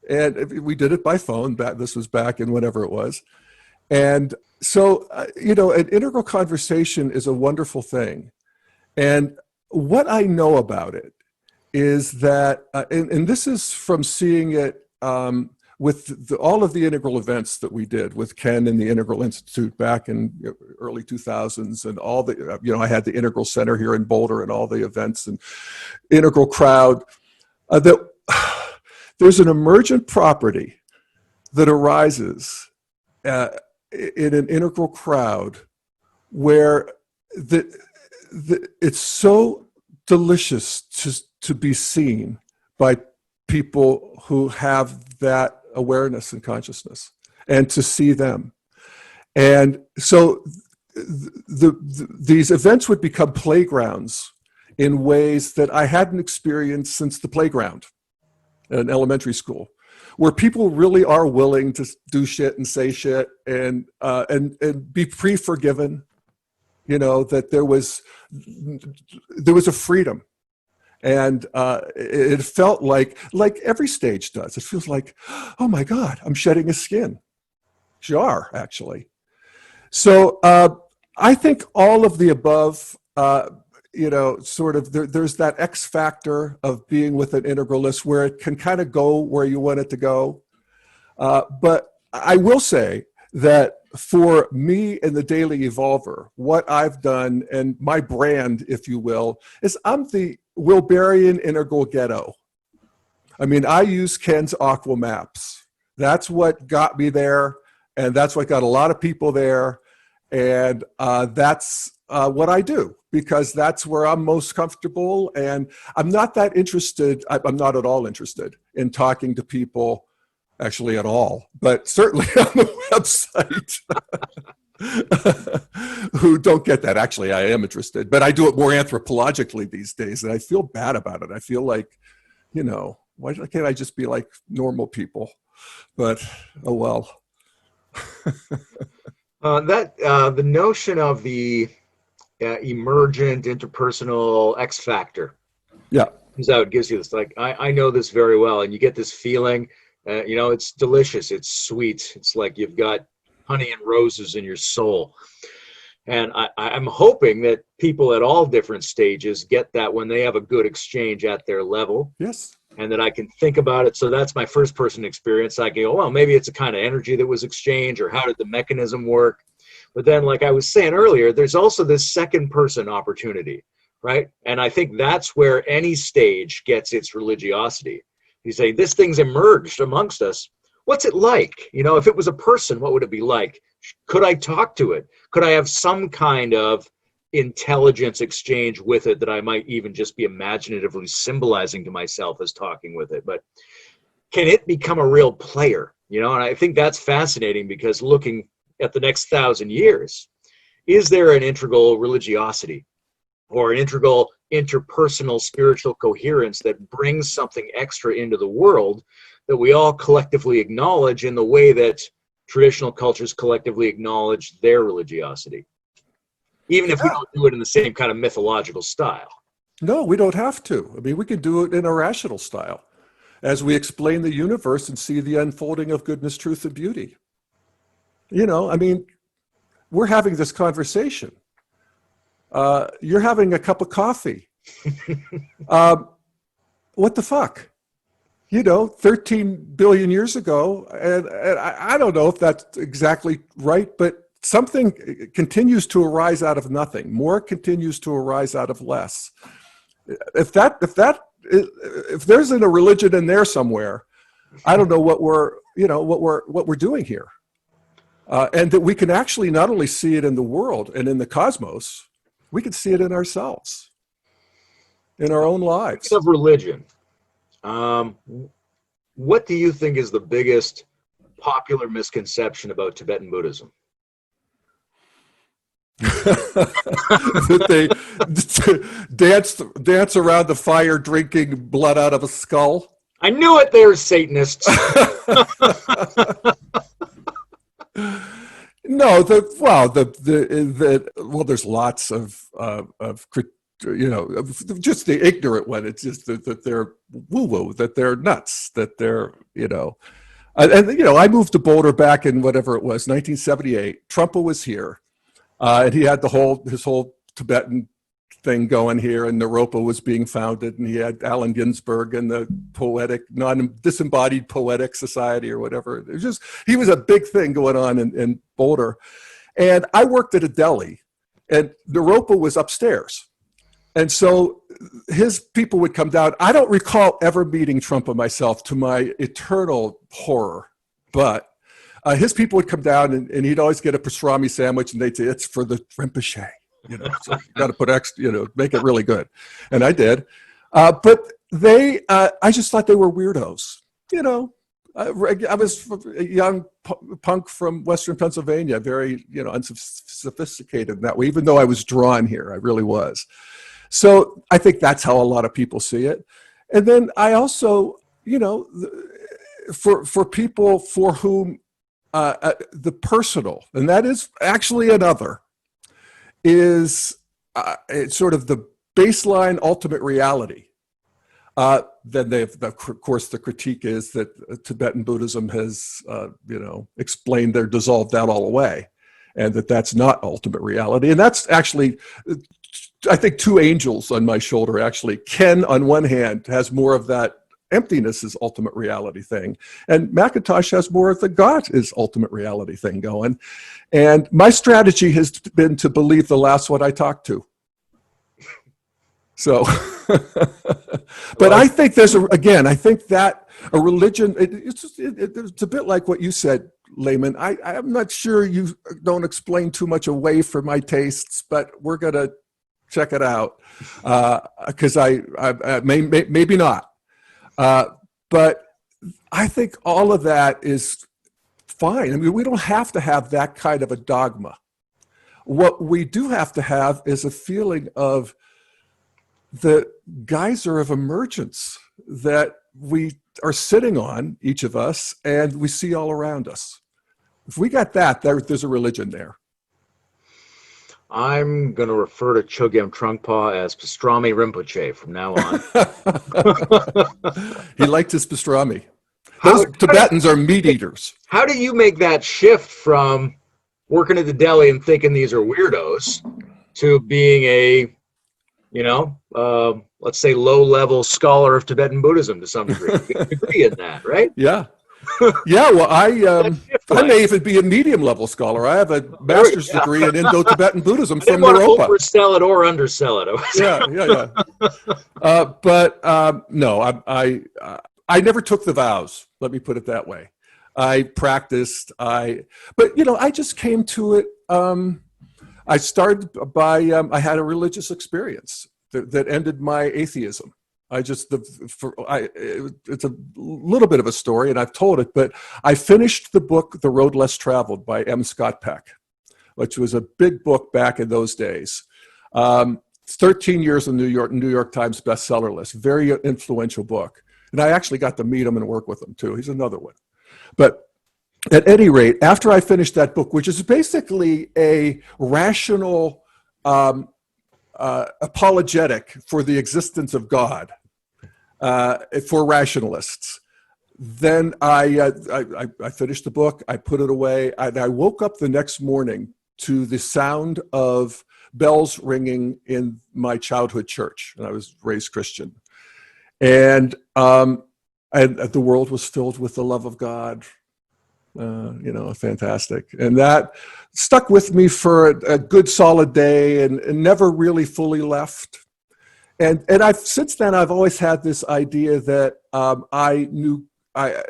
And we did it by phone. This was back in whenever it was. And so, an integral conversation is a wonderful thing. And what I know about it is that, and this is from seeing it with all of the integral events that we did with Ken and the Integral Institute back in early 2000s, and all the, I had the Integral Center here in Boulder and all the events and Integral Crowd, that there's an emergent property that arises in an integral crowd where it's so delicious to be seen by people who have that awareness and consciousness, and to see them. And so these events would become playgrounds in ways that I hadn't experienced since the playground in elementary school, where people really are willing to do shit and say shit and be pre-forgiven, that there was a freedom. And it felt like every stage does. It feels like, oh my God, I'm shedding a skin. You are, actually. So I think all of the above, there's that X factor of being with an integralist where it can kind of go where you want it to go. But I will say that for me and the Daily Evolver, what I've done, and my brand, if you will, is I'm the Wilberian integral ghetto. I mean, I use Ken's Aqua Maps. That's what got me there, and that's what got a lot of people there, and that's what I do, because that's where I'm most comfortable, and I'm not that interested, I'm not at all interested in talking to people actually at all, but certainly on the website who don't get that. Actually, I am interested, but I do it more anthropologically these days, and I feel bad about it. I feel like, why can't I just be like normal people? But, oh well. The notion of the emergent interpersonal X factor. Yeah. Comes out, gives you this, like, I know this very well, and you get this feeling, it's delicious, it's sweet, it's like you've got honey and roses in your soul. And I'm hoping that people at all different stages get that when they have a good exchange at their level. Yes. And that I can think about it. So that's my first person experience. I can go, well, maybe it's a kind of energy that was exchanged, or how did the mechanism work? But then, like I was saying earlier, there's also this second person opportunity, right? And I think that's where any stage gets its religiosity. You say, this thing's emerged amongst us. What's it like? If it was a person, what would it be like? Could I talk to it? Could I have some kind of intelligence exchange with it that I might even just be imaginatively symbolizing to myself as talking with it? But can it become a real player? And I think that's fascinating, because looking at the next 1,000 years, is there an integral religiosity or an integral interpersonal spiritual coherence that brings something extra into the world that we all collectively acknowledge in the way that traditional cultures collectively acknowledge their religiosity, even if we don't do it in the same kind of mythological style? No, we don't have to. I mean, we can do it in a rational style as we explain the universe and see the unfolding of goodness, truth, and beauty. I mean, we're having this conversation. You're having a cup of coffee. What the fuck? 13 billion years ago, and I don't know if that's exactly right, but something continues to arise out of nothing. More continues to arise out of less. If there isn't a religion in there somewhere, I don't know what we're doing here. And that we can actually not only see it in the world and in the cosmos, we can see it in ourselves, in our own lives. Of religion, what do you think is the biggest popular misconception about Tibetan Buddhism? that they dance around the fire drinking blood out of a skull. I knew it. They're Satanists. No, there's lots of just the ignorant one. It's just that they're woo-woo, that they're nuts, that they're, I moved to Boulder back in whatever it was, 1978. Trumpa was here, and he had his whole Tibetan thing going here, and Naropa was being founded, and he had Allen Ginsberg and the disembodied poetic society or whatever. It was he was a big thing going on in Boulder. And I worked at a deli, and Naropa was upstairs. And so his people would come down. I don't recall ever meeting Trumpa myself, to my eternal horror, but his people would come down, and he'd always get a pastrami sandwich, and they'd say, "It's for the Rinpoche." So you got to put extra, make it really good. And I did. But I just thought they were weirdos. I was a young punk from Western Pennsylvania, very, unsophisticated in that way, even though I was drawn here. I really was. So I think that's how a lot of people see it. And then I also, for people for whom the personal, and that is actually another, is it's sort of the baseline ultimate reality. Then of course, the critique is that Tibetan Buddhism has, explained they're dissolved out all the way, and that's not ultimate reality. And that's actually, I think, two angels on my shoulder, actually. Ken, on one hand, has more of that emptiness is ultimate reality thing, and McIntosh has more of the God is ultimate reality thing going. And my strategy has been to believe the last one I talked to. So, but I think I think that a religion, it's a bit like what you said, Layman. I'm not sure you don't explain too much away for my tastes, but we're going to check it out, because maybe not. But I think all of that is fine. I mean, we don't have to have that kind of a dogma. What we do have to have is a feeling of the geyser of emergence that we are sitting on, each of us, and we see all around us. If we got that, there's a religion there. I'm going to refer to Chogyam Trungpa as Pastrami Rinpoche from now on. He liked his pastrami. Those Tibetans are meat eaters. How do you make that shift from working at the deli and thinking these are weirdos to being a, let's say, low-level scholar of Tibetan Buddhism to some degree? You agree in that, right? Yeah. Yeah, well, I may even be a medium-level scholar. I have a master's degree in Indo-Tibetan Buddhism from Naropa. I didn't want to oversell it or undersell it. No, I never took the vows. Let me put it that way. I practiced. I just came to it. I started by I had a religious experience that ended my atheism. It's a little bit of a story, and I've told it, but I finished the book, The Road Less Traveled by M. Scott Peck, which was a big book back in those days. 13 years on New York Times bestseller list, very influential book. And I actually got to meet him and work with him too. He's another one. But at any rate, after I finished that book, which is basically a rational apologetic for the existence of God, for rationalists. Then I finished the book, I put it away, and I woke up the next morning to the sound of bells ringing in my childhood church, and I was raised Christian. And the world was filled with the love of God, fantastic. And that stuck with me for a good solid day and never really fully left. And since then, I've always had this idea that I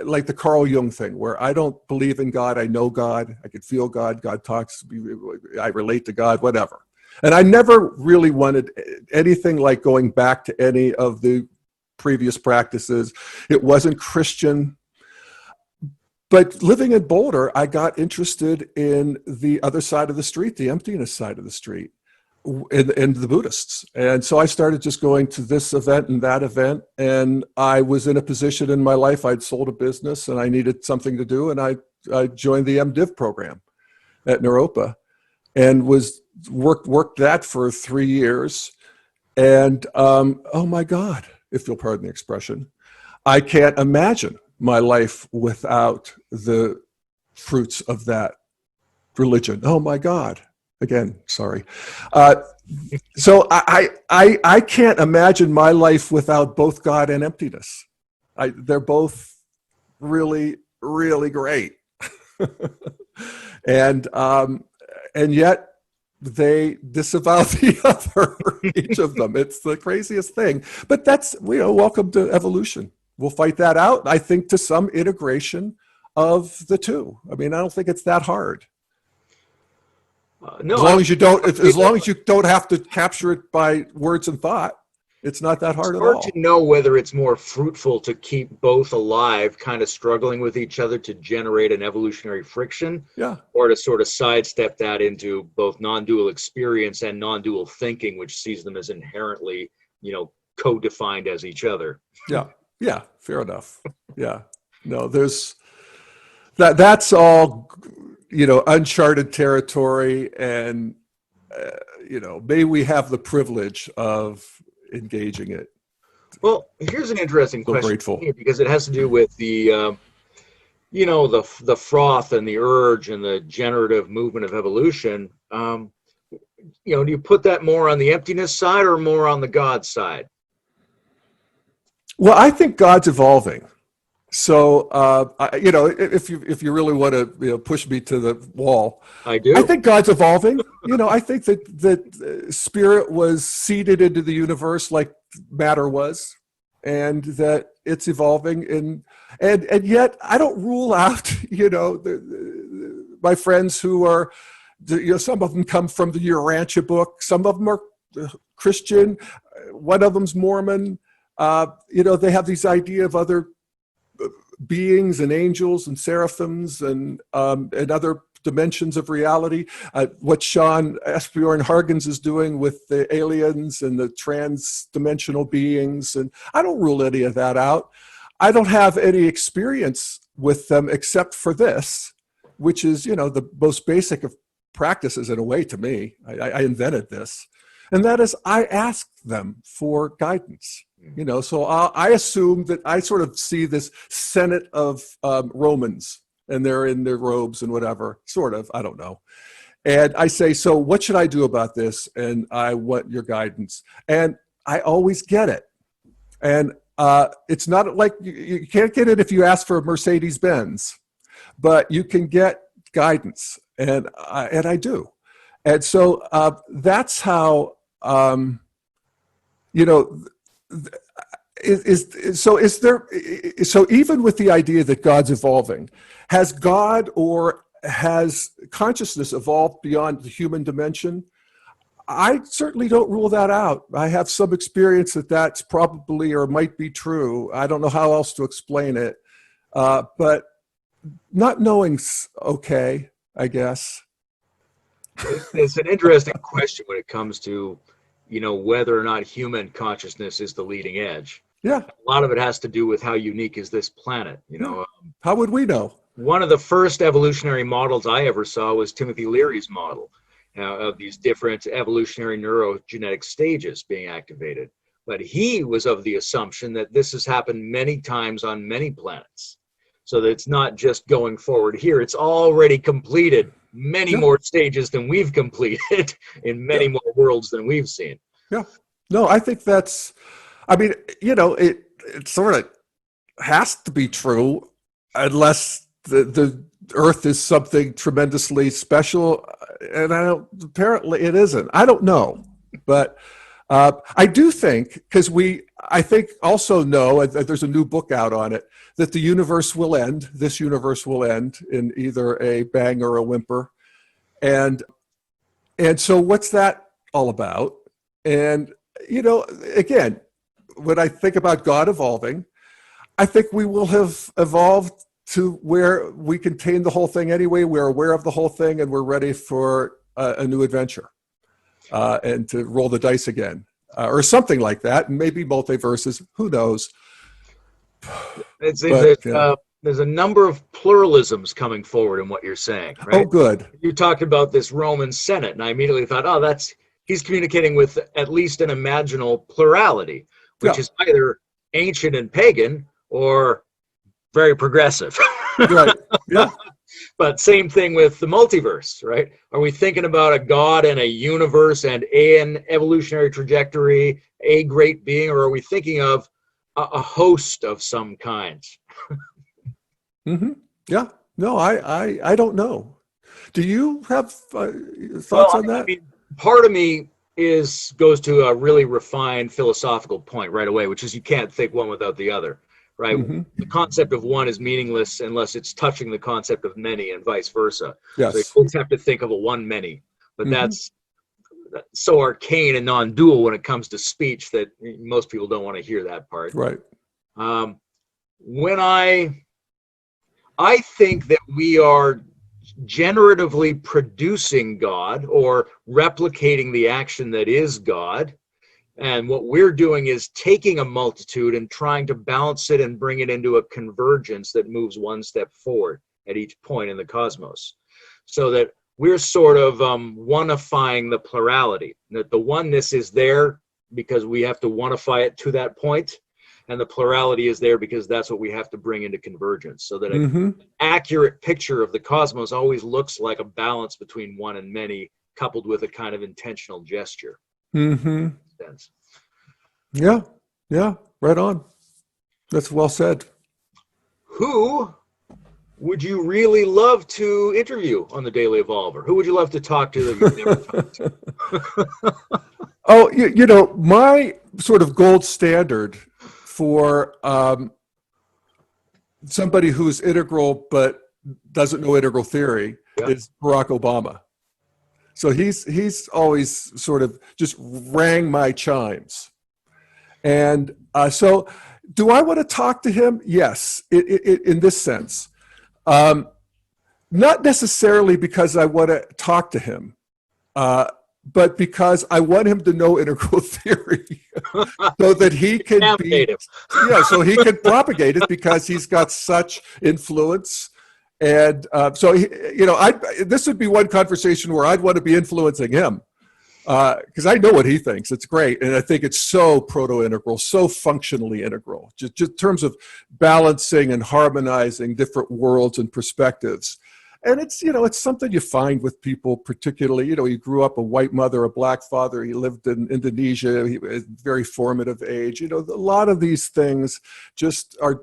like the Carl Jung thing, where I don't believe in God, I know God, I can feel God, God talks to me, I relate to God, whatever. And I never really wanted anything like going back to any of the previous practices. It wasn't Christian. But living in Boulder, I got interested in the other side of the street, the emptiness side of the street, and the Buddhists. And so I started just going to this event and that event. And I was in a position in my life, I'd sold a business and I needed something to do. And I joined the MDiv program at Naropa and worked that for 3 years. And oh my God, if you'll pardon the expression, I can't imagine my life without the fruits of that religion. Oh my God. Again, sorry. So I can't imagine my life without both God and emptiness. They're both really, really great. And yet they disavow the other, each of them. It's the craziest thing. But that's, welcome to evolution. We'll fight that out, I think, to some integration of the two. I mean, I don't think it's that hard. No, as long as you don't have to capture it by words and thought, it's not that hard at all. It's hard to know whether it's more fruitful to keep both alive, kind of struggling with each other to generate an evolutionary friction, or to sort of sidestep that into both non-dual experience and non-dual thinking, which sees them as inherently, co-defined as each other. Yeah, fair enough. Yeah, no, there's that's all, uncharted territory, and may we have the privilege of engaging it. Well, here's an interesting question, grateful. Because it has to do with the the froth and the urge and the generative movement of evolution. Do you put that more on the emptiness side or more on the God side? Well, I think God's evolving. So, if you really want to push me to the wall, I do. I think God's evolving. I think that spirit was seeded into the universe like matter was, and that it's evolving. And yet, I don't rule out, my friends who are, some of them come from the Urantia book, some of them are Christian, one of them's Mormon. They have these idea of other beings and angels and seraphims and other dimensions of reality. What Sean Esbjorn Hargens is doing with the aliens and the trans-dimensional beings, and I don't rule any of that out. I don't have any experience with them except for this, which is, the most basic of practices in a way to me. I invented this. And that is, I ask them for guidance. So I assume that I sort of see this Senate of Romans, and they're in their robes and whatever, sort of, I don't know. And I say, so what should I do about this? And I want your guidance. And I always get it. And it's not like you can't get it if you ask for a Mercedes-Benz, but you can get guidance. And I do. And so that's how, so even with the idea that God's evolving, has God or has consciousness evolved beyond the human dimension? I certainly don't rule that out. I have some experience that that's probably or might be true. I don't know how else to explain it, but not knowing's okay, I guess. It's an interesting question when it comes to whether or not human consciousness is the leading edge. Yeah. A lot of it has to do with how unique is this planet, How would we know? One of the first evolutionary models I ever saw was Timothy Leary's model of these different evolutionary neurogenetic stages being activated. But he was of the assumption that this has happened many times on many planets. So that it's not just going forward here, it's already completed many more stages than we've completed in many more worlds than we've seen. Yeah. No, I think that's, it sort of has to be true unless the Earth is something tremendously special. And apparently it isn't. I don't know. But I do think, because I think also know, there's a new book out on it, that the universe will end. This universe will end in either a bang or a whimper. And so what's that all about? And, again, when I think about God evolving, I think we will have evolved to where we contain the whole thing anyway. We're aware of the whole thing, and we're ready for a new adventure, and to roll the dice again, or something like that. And maybe multiverses, who knows? There's a number of pluralisms coming forward in what you're saying, right? Oh, good. You talked about this Roman Senate, and I immediately thought, oh, he's communicating with at least an imaginal plurality, which is either ancient and pagan or very progressive. Right. Yeah. But same thing with the multiverse, right? Are we thinking about a God and a universe and an evolutionary trajectory, a great being, or are we thinking of a host of some kind? Mm-hmm. Yeah. No, I don't know. Do you have thoughts on that? I mean, part of me goes to a really refined philosophical point right away, which is you can't think one without the other, right? Mm-hmm. The concept of one is meaningless unless it's touching the concept of many, and vice versa. Yes. So you always have to think of a one-many, but that's so arcane and non-dual when it comes to speech that most people don't want to hear that part. Right. When I think that we are generatively producing God or replicating the action that is God. And what we're doing is taking a multitude and trying to balance it and bring it into a convergence that moves one step forward at each point in the cosmos. So that we're sort of oneifying the plurality, that the oneness is there because we have to oneify it to that point, and the plurality is there because that's what we have to bring into convergence, so that an accurate picture of the cosmos always looks like a balance between one and many, coupled with a kind of intentional gesture. Mm-hmm. Yeah, right on. That's well said. Who would you really love to interview on the Daily Evolver? Who would you love to talk to that you've never talked to? Oh, you know, my sort of gold standard for somebody who's integral but doesn't know integral theory is Barack Obama. So he's always sort of just rang my chimes. And so do I want to talk to him? Yes, in this sense. Not necessarily because I want to talk to him, but because I want him to know integral theory so that he can so he can propagate it, because he's got such influence. And so, this would be one conversation where I'd want to be influencing him, because I know what he thinks. It's great. And I think it's so proto-integral, so functionally integral, just in terms of balancing and harmonizing different worlds and perspectives. And it's, it's something you find with people, particularly, he grew up a white mother, a black father. He lived in Indonesia. He was very formative age. A lot of these things just are,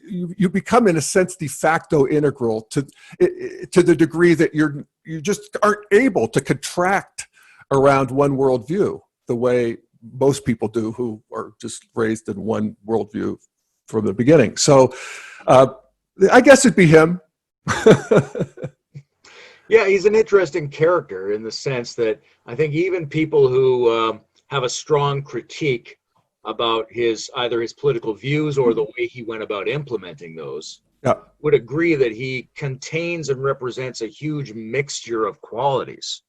you become, in a sense, de facto integral to the degree that you just aren't able to contract around one worldview the way most people do who are just raised in one worldview from the beginning. So I guess it'd be him. Yeah, he's an interesting character in the sense that I think even people who have a strong critique about either his political views or the way he went about implementing those would agree that he contains and represents a huge mixture of qualities.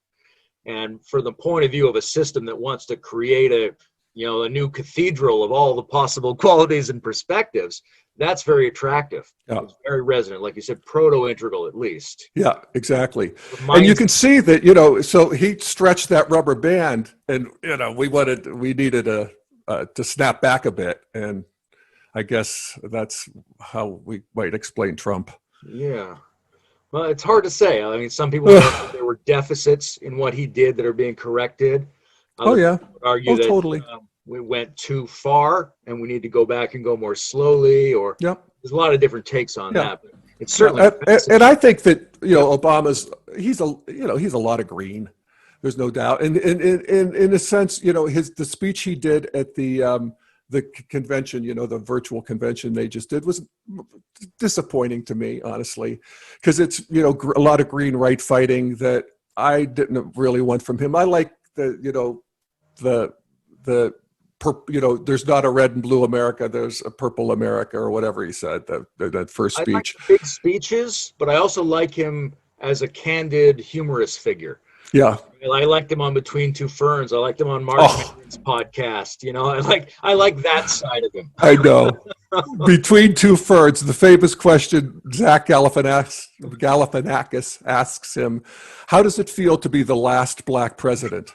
And from the point of view of a system that wants to create a new cathedral of all the possible qualities and perspectives, that's very attractive. Yeah. It's very resonant, like you said, proto-integral at least. Yeah, exactly. And you can see that, so he stretched that rubber band, and we needed to snap back a bit, and I guess that's how we might explain Trump. Yeah. Well, it's hard to say. I mean, some people know there were deficits in what he did that are being corrected. Others argue that totally. We went too far and we need to go back and go more slowly, or there's a lot of different takes on that. But it's certainly and I think that Obama's he's a lot of green. There's no doubt. And in a sense, the speech he did at the convention, the virtual convention they just did, was disappointing to me, honestly, because it's a lot of green right fighting that I didn't really want from him. I like the there's not a red and blue America, there's a purple America, or whatever he said, that first I like speech. big speeches, but I also like him as a candid, humorous figure. Yeah. I liked him on Between Two Ferns. I liked him on Mark Oh, Maron's podcast. I like that side of him. I know. Between Two Ferns, the famous question Zach Galifianakis asks him, how does it feel to be the last black president?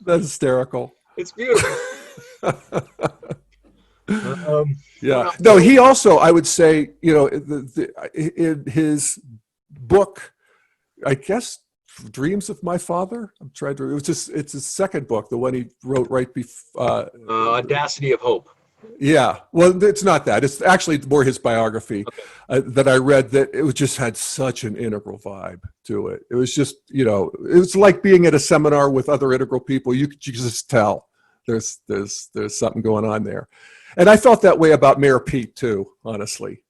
That's hysterical. It's beautiful. Yeah. No, he also, I would say, in his book, I guess, Dreams of My Father. I'm trying to. It's his second book, the one he wrote right before. Audacity of Hope. Yeah. Well, it's not that. It's actually more his biography that I read. That it just had such an integral vibe to it. It was just, it was like being at a seminar with other integral people. You could just tell there's something going on there, and I felt that way about Mayor Pete too. Honestly.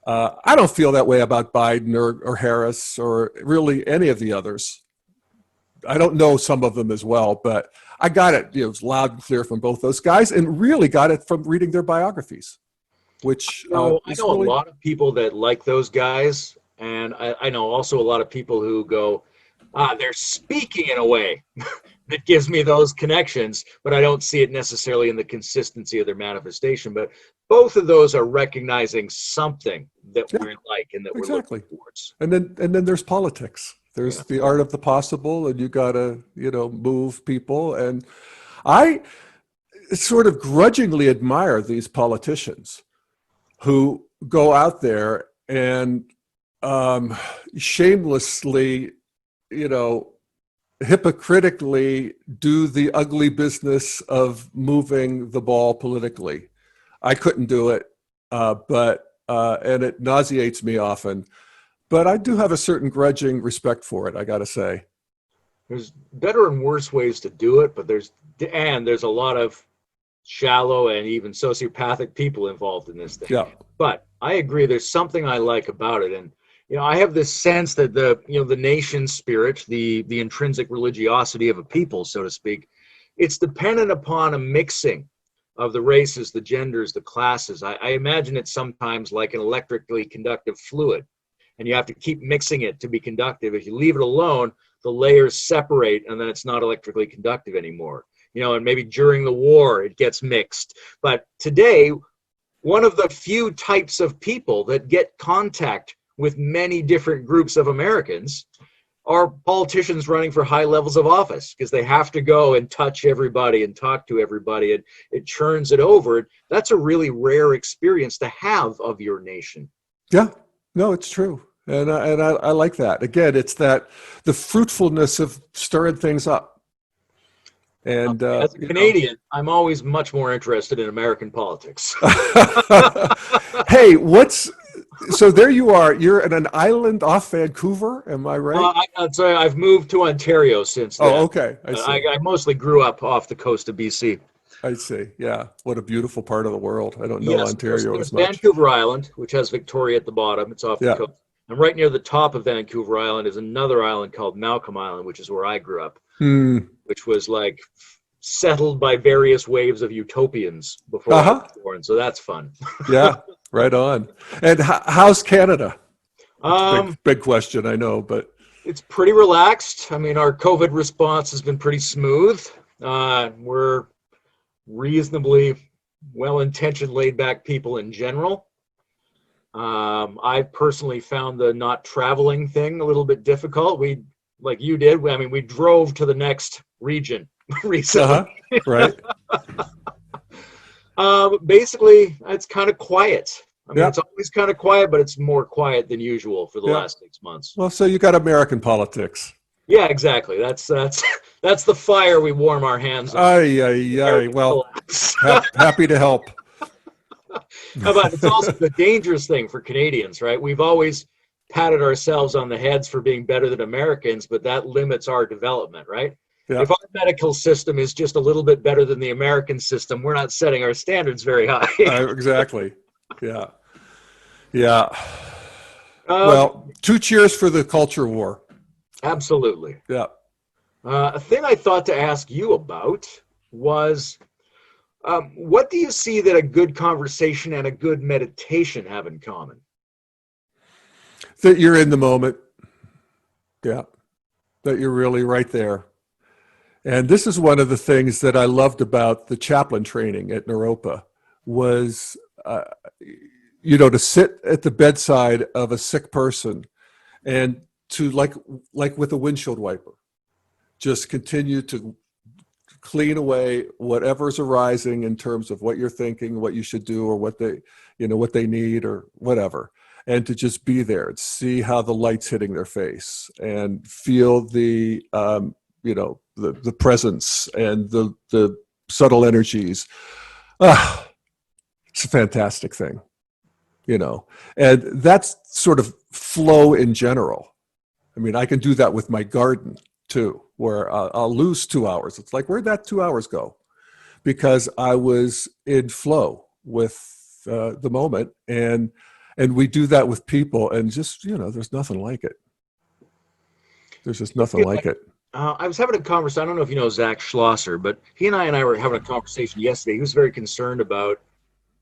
I don't feel that way about Biden or Harris or really any of the others. I don't know some of them as well, but I got it. It was loud and clear from both those guys, and really got it from reading their biographies, which I know really... a lot of people that like those guys, and I know also a lot of people who go, they're speaking in a way that gives me those connections, but I don't see it necessarily in the consistency of their manifestation. But both of those are recognizing something that we're like and that we're looking towards. And then there's politics. There's the art of the possible, and you gotta, move people. And I sort of grudgingly admire these politicians who go out there and shamelessly, hypocritically do the ugly business of moving the ball politically. I couldn't do it, but it nauseates me often. But I do have a certain grudging respect for it, I got to say. There's better and worse ways to do it, but there's a lot of shallow and even sociopathic people involved in this thing. Yeah. But I agree, there's something I like about it. And I have this sense that the nation spirit, the intrinsic religiosity of a people, so to speak, it's dependent upon a mixing of the races, the genders, the classes. I imagine it's sometimes like an electrically conductive fluid, and you have to keep mixing it to be conductive. If you leave it alone, the layers separate, and then it's not electrically conductive anymore. And maybe during the war it gets mixed. But today, one of the few types of people that get contact with many different groups of Americans are politicians running for high levels of office, because they have to go and touch everybody and talk to everybody, and it churns it over. That's a really rare experience to have of your nation. Yeah, no, it's true. And I like that. Again, it's the fruitfulness of stirring things up. And as a Canadian, I'm always much more interested in American politics. Hey, so there you are. You're in an island off Vancouver, am I right? I'm sorry, I've moved to Ontario since then. Oh, okay. I see. I mostly grew up off the coast of BC. I see. Yeah. What a beautiful part of the world. I don't know Ontario as much. Vancouver Island, which has Victoria at the bottom. It's off the coast. And right near the top of Vancouver Island is another island called Malcolm Island, which is where I grew up, which was like settled by various waves of utopians before I was born. So that's fun. Yeah, right on. And how's Canada? Big question, I know, but it's pretty relaxed. I mean, our COVID response has been pretty smooth. We're reasonably well-intentioned, laid-back people in general. I've personally found the not traveling thing a little bit difficult. We, like you did, we drove to the next region recently. Right. Basically, it's kind of quiet. It's always kind of quiet, but it's more quiet than usual for the last 6 months. Well, so you got American politics. Yeah, exactly. That's the fire we warm our hands on. Aye. Well, happy to help. But it's also the dangerous thing for Canadians, right? We've always patted ourselves on the heads for being better than Americans, but that limits our development, right? Yeah. If our medical system is just a little bit better than the American system, we're not setting our standards very high. Exactly. Yeah. Well, 2 cheers for the culture war. Absolutely. Yeah. A thing I thought to ask you about was, what do you see that a good conversation and a good meditation have in common? That you're in the moment. Yeah. That you're really right there. And this is one of the things that I loved about the chaplain training at Naropa was, to sit at the bedside of a sick person and to, like with a windshield wiper, just continue to clean away whatever's arising in terms of what you're thinking, what you should do, or what they need or whatever. And to just be there and see how the light's hitting their face and feel the presence and the subtle energies. It's a fantastic thing, and that's sort of flow in general. I mean, I can do that with my garden too, where I'll lose 2 hours. It's like, where'd that 2 hours go? Because I was in flow with the moment, and we do that with people, and just, there's nothing like it. There's just nothing like it. I was having a conversation. I don't know if you know Zach Schlosser, but he and I were having a conversation yesterday. He was very concerned about,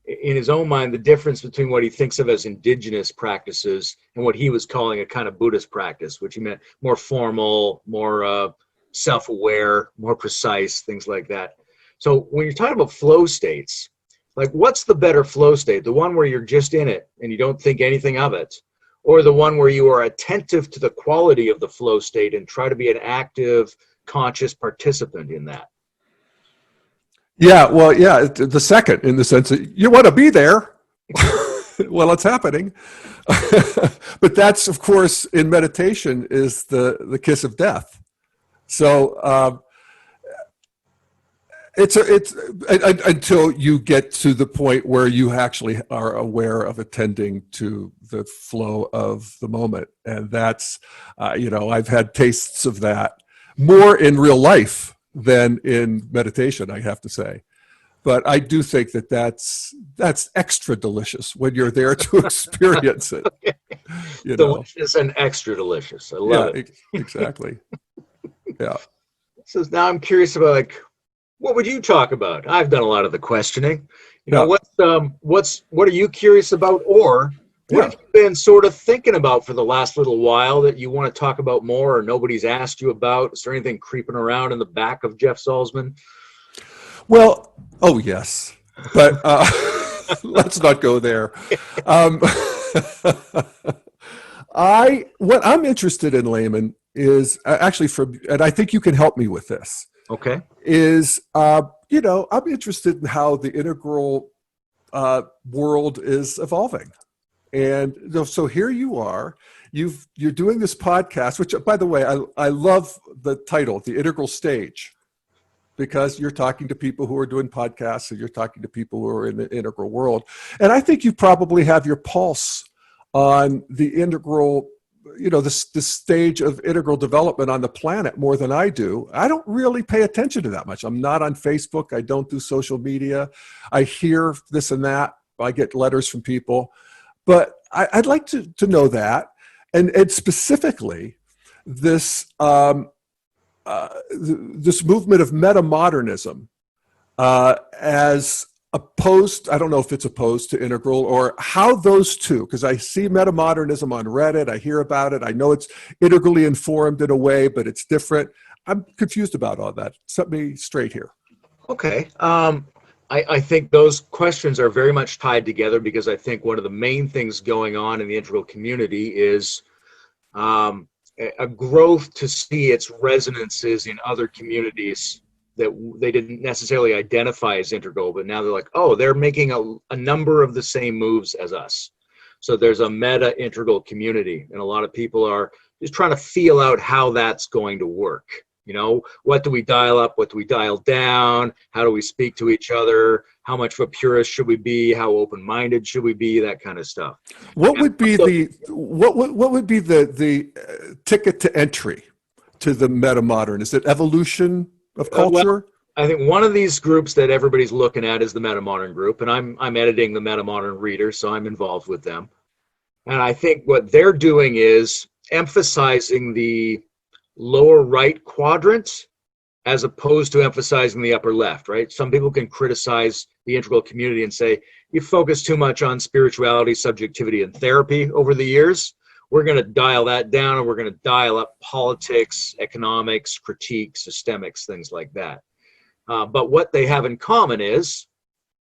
in his own mind, the difference between what he thinks of as indigenous practices and what he was calling a kind of Buddhist practice, which he meant more formal, more self-aware, more precise, things like that. So when you're talking about flow states, like, what's the better flow state? The one where you're just in it and you don't think anything of it, or the one where you are attentive to the quality of the flow state and try to be an active, conscious participant in that? Yeah, well, yeah, the second, in the sense that you want to be there while it's happening. But that's, of course, in meditation, is the kiss of death. So it's until you get to the point where you actually are aware of attending to the flow of the moment. And that's, I've had tastes of that more in real life than in meditation, I have to say. But I do think that that's extra delicious when you're there to experience it. Delicious and extra delicious. I love it. Exactly. Yeah. So now I'm curious about, like, what would you talk about? I've done a lot of the questioning. What are you curious about, or what have you been sort of thinking about for the last little while that you want to talk about more, or nobody's asked you about? Is there anything creeping around in the back of Jeff Salzman? Well, oh yes, but let's not go there. What I'm interested in, Layman, is actually and I think you can help me with this. Okay. Is I'm interested in how the integral world is evolving. And so here you are, you're doing this podcast, which, by the way, I love the title, The Integral Stage, because you're talking to people who are doing podcasts and you're talking to people who are in the integral world. And I think you probably have your pulse on the integral, this stage of integral development on the planet more than I do. I don't really pay attention to that much. I'm not on Facebook. I don't do social media. I hear this and that. I get letters from people. But I'd like to know that, and specifically this this movement of metamodernism as opposed. I don't know if it's opposed to integral, or how those two. Because I see metamodernism on Reddit, I hear about it. I know it's integrally informed in a way, but it's different. I'm confused about all that. Set me straight here. Okay. I think those questions are very much tied together, because I think one of the main things going on in the integral community is a growth to see its resonances in other communities that they didn't necessarily identify as integral, but now they're like, oh, they're making a number of the same moves as us. So there's a meta integral community, and a lot of people are just trying to feel out how that's going to work. What do we dial up? What do we dial down? How do we speak to each other? How much of a purist should we be? How open-minded should we be? That kind of stuff. What would be the ticket to entry to the metamodern? Is it evolution of culture? I think one of these groups that everybody's looking at is the Metamodern group, and I'm editing the Metamodern Reader, so I'm involved with them. And I think what they're doing is emphasizing the lower right quadrant as opposed to emphasizing the upper left, right? Some people can criticize the integral community and say, you focus too much on spirituality, subjectivity, and therapy over the years. We're going to dial that down, and we're going to dial up politics, economics, critique, systemics, things like that. But what they have in common is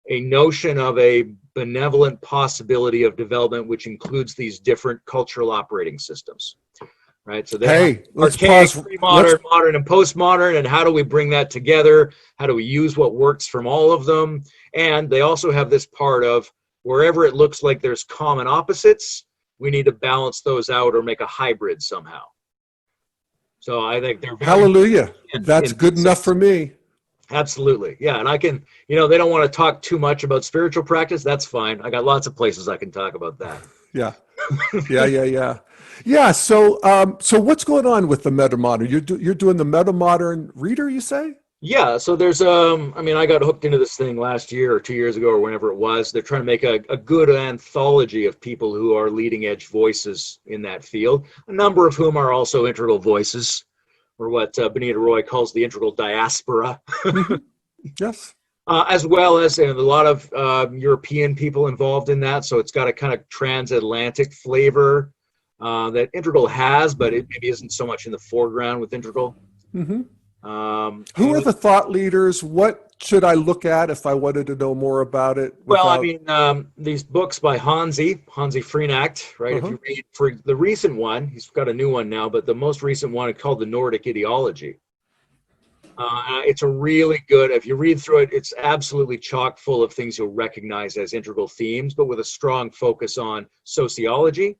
a notion of a benevolent possibility of development, which includes these different cultural operating systems. Right, so they have archaic, pre-modern, modern, and postmodern, and how do we bring that together? How do we use what works from all of them? And they also have this part of wherever it looks like there's common opposites, we need to balance those out or make a hybrid somehow. So I think they're very hallelujah. That's good enough for me. Absolutely, yeah. And I can, they don't want to talk too much about spiritual practice. That's fine. I got lots of places I can talk about that. Yeah, yeah. So what's going on with the metamodern? You're doing the metamodern reader, you say? Yeah. So there's I got hooked into this thing last year or 2 years ago or whenever it was. They're trying to make a good anthology of people who are leading edge voices in that field. A number of whom are also integral voices, or what Benita Roy calls the integral diaspora. Yes. As well as a lot of European people involved in that. So it's got a kind of transatlantic flavor that integral has, but it maybe isn't so much in the foreground with integral. Mm-hmm. Who are the thought leaders? What should I look at if I wanted to know more about it? Well, these books by Hansi Freenacht, right? Uh-huh. If you read for the recent one, he's got a new one now, but the most recent one is called The Nordic Ideology. It's a really good, if you read through it, it's absolutely chock full of things you'll recognize as integral themes, but with a strong focus on sociology.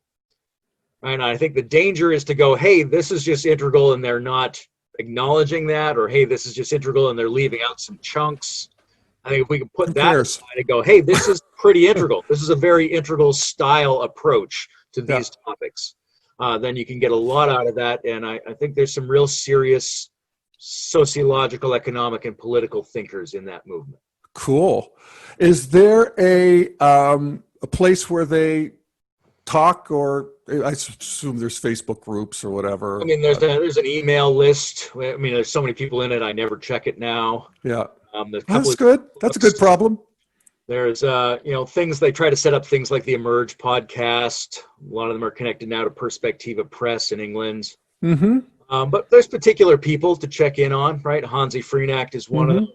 And I think the danger is to go, hey, this is just integral and they're not acknowledging that, or hey, this is just integral and they're leaving out some chunks. I think if we can put that aside and go, hey, this is pretty integral. This is a very integral style approach to these topics. Then you can get a lot out of that. And I think there's some real serious sociological, economic, and political thinkers in that movement. Cool. Is there a place where they talk, or I assume there's Facebook groups or whatever? There's an email list. There's so many people in it. I never check it now. Yeah. That's good. That's a good problem. There's, things, they try to set up things like the Emerge podcast. A lot of them are connected now to Perspectiva Press in England. Mm-hmm. But there's particular people to check in on, right? Hansi Freenacht is one of them.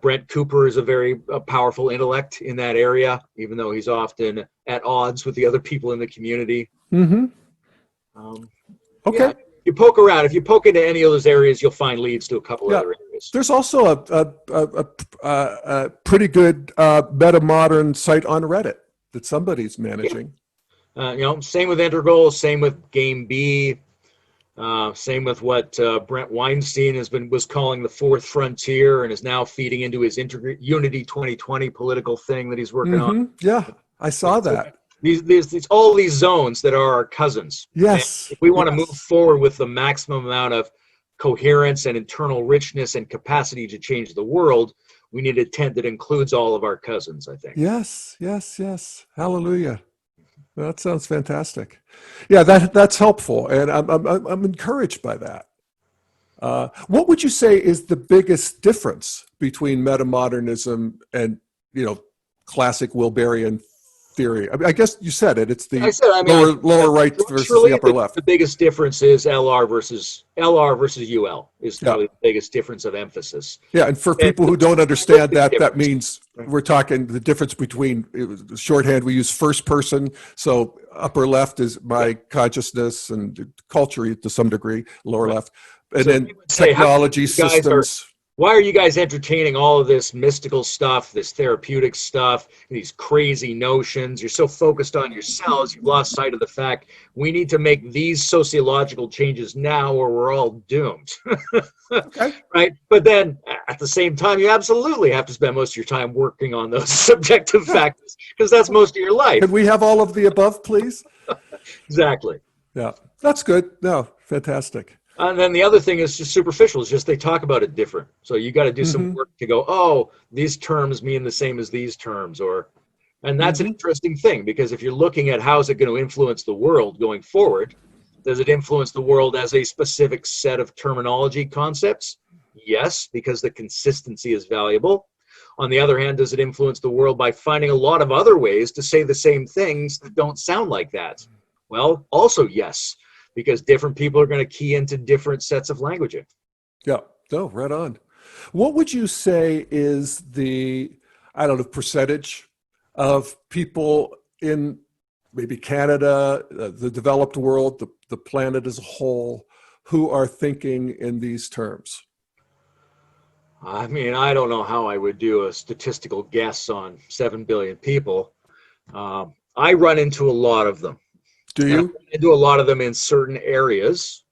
Brent Cooper is a very powerful intellect in that area, even though he's often at odds with the other people in the community. Mm-hmm. Okay. Yeah, you poke around. If you poke into any of those areas, you'll find leads to a couple other areas. There's also a pretty good metamodern site on Reddit that somebody's managing. Same with Integral, same with Game B. Same with what Brent Weinstein was calling the fourth frontier, and is now feeding into his Unity 2020 political thing that he's working on. Yeah, I saw that. All these zones that are our cousins. Yes. And if we want to move forward with the maximum amount of coherence and internal richness and capacity to change the world, we need a tent that includes all of our cousins, I think. Yes. Hallelujah. That sounds fantastic. Yeah, that's helpful, and I'm encouraged by that. What would you say is the biggest difference between metamodernism and classic Wilberian theory? I guess you said it. It's the lower right versus the upper left. The biggest difference is LR versus UL is probably the biggest difference of emphasis. Yeah, and for people who don't understand that means we're talking the difference between shorthand. We use first person, so upper left is my consciousness and culture to some degree, lower left, and then technology systems. Why are you guys entertaining all of this mystical stuff, this therapeutic stuff, these crazy notions? You're so focused on yourselves, you've lost sight of the fact we need to make these sociological changes now or we're all doomed. Okay. Right? But then at the same time, you absolutely have to spend most of your time working on those subjective factors, because that's most of your life. Can we have all of the above, please? Exactly. Yeah, that's good. No, fantastic. And then the other thing is just superficial. It's just they talk about it different. So you got to do some work to go, oh, these terms mean the same as these terms. And that's an interesting thing, because if you're looking at how is it going to influence the world going forward, does it influence the world as a specific set of terminology concepts? Yes, because the consistency is valuable. On the other hand, does it influence the world by finding a lot of other ways to say the same things that don't sound like that? Well, also yes, because different people are going to key into different sets of languaging. Yeah, no, right on. What would you say is the, I don't know, percentage of people in maybe Canada, the developed world, the planet as a whole, who are thinking in these terms? I mean, I don't know how I would do a statistical guess on 7 billion people. I run into a lot of them. Do And I you? run into a lot of them in certain areas.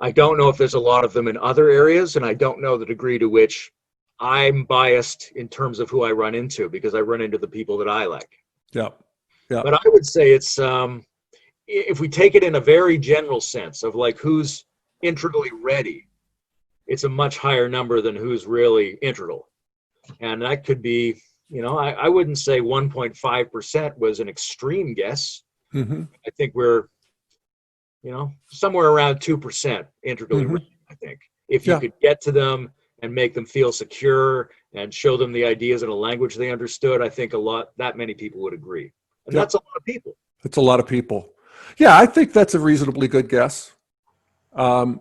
I don't know if there's a lot of them in other areas, and I don't know the degree to which I'm biased in terms of who I run into, because I run into the people that I like. Yeah, yeah. But I would say it's, if we take it in a very general sense of like who's integrally ready, it's a much higher number than who's really integral. And that could be, I wouldn't say 1.5% was an extreme guess. Mm-hmm. I think we're, somewhere around 2% integrally Mm-hmm. ready, I think. If you Yeah, could get to them and make them feel secure and show them the ideas in a language they understood, I think that many people would agree. And yeah. that's a lot of people. It's a lot of people. Yeah, I think that's a reasonably good guess. And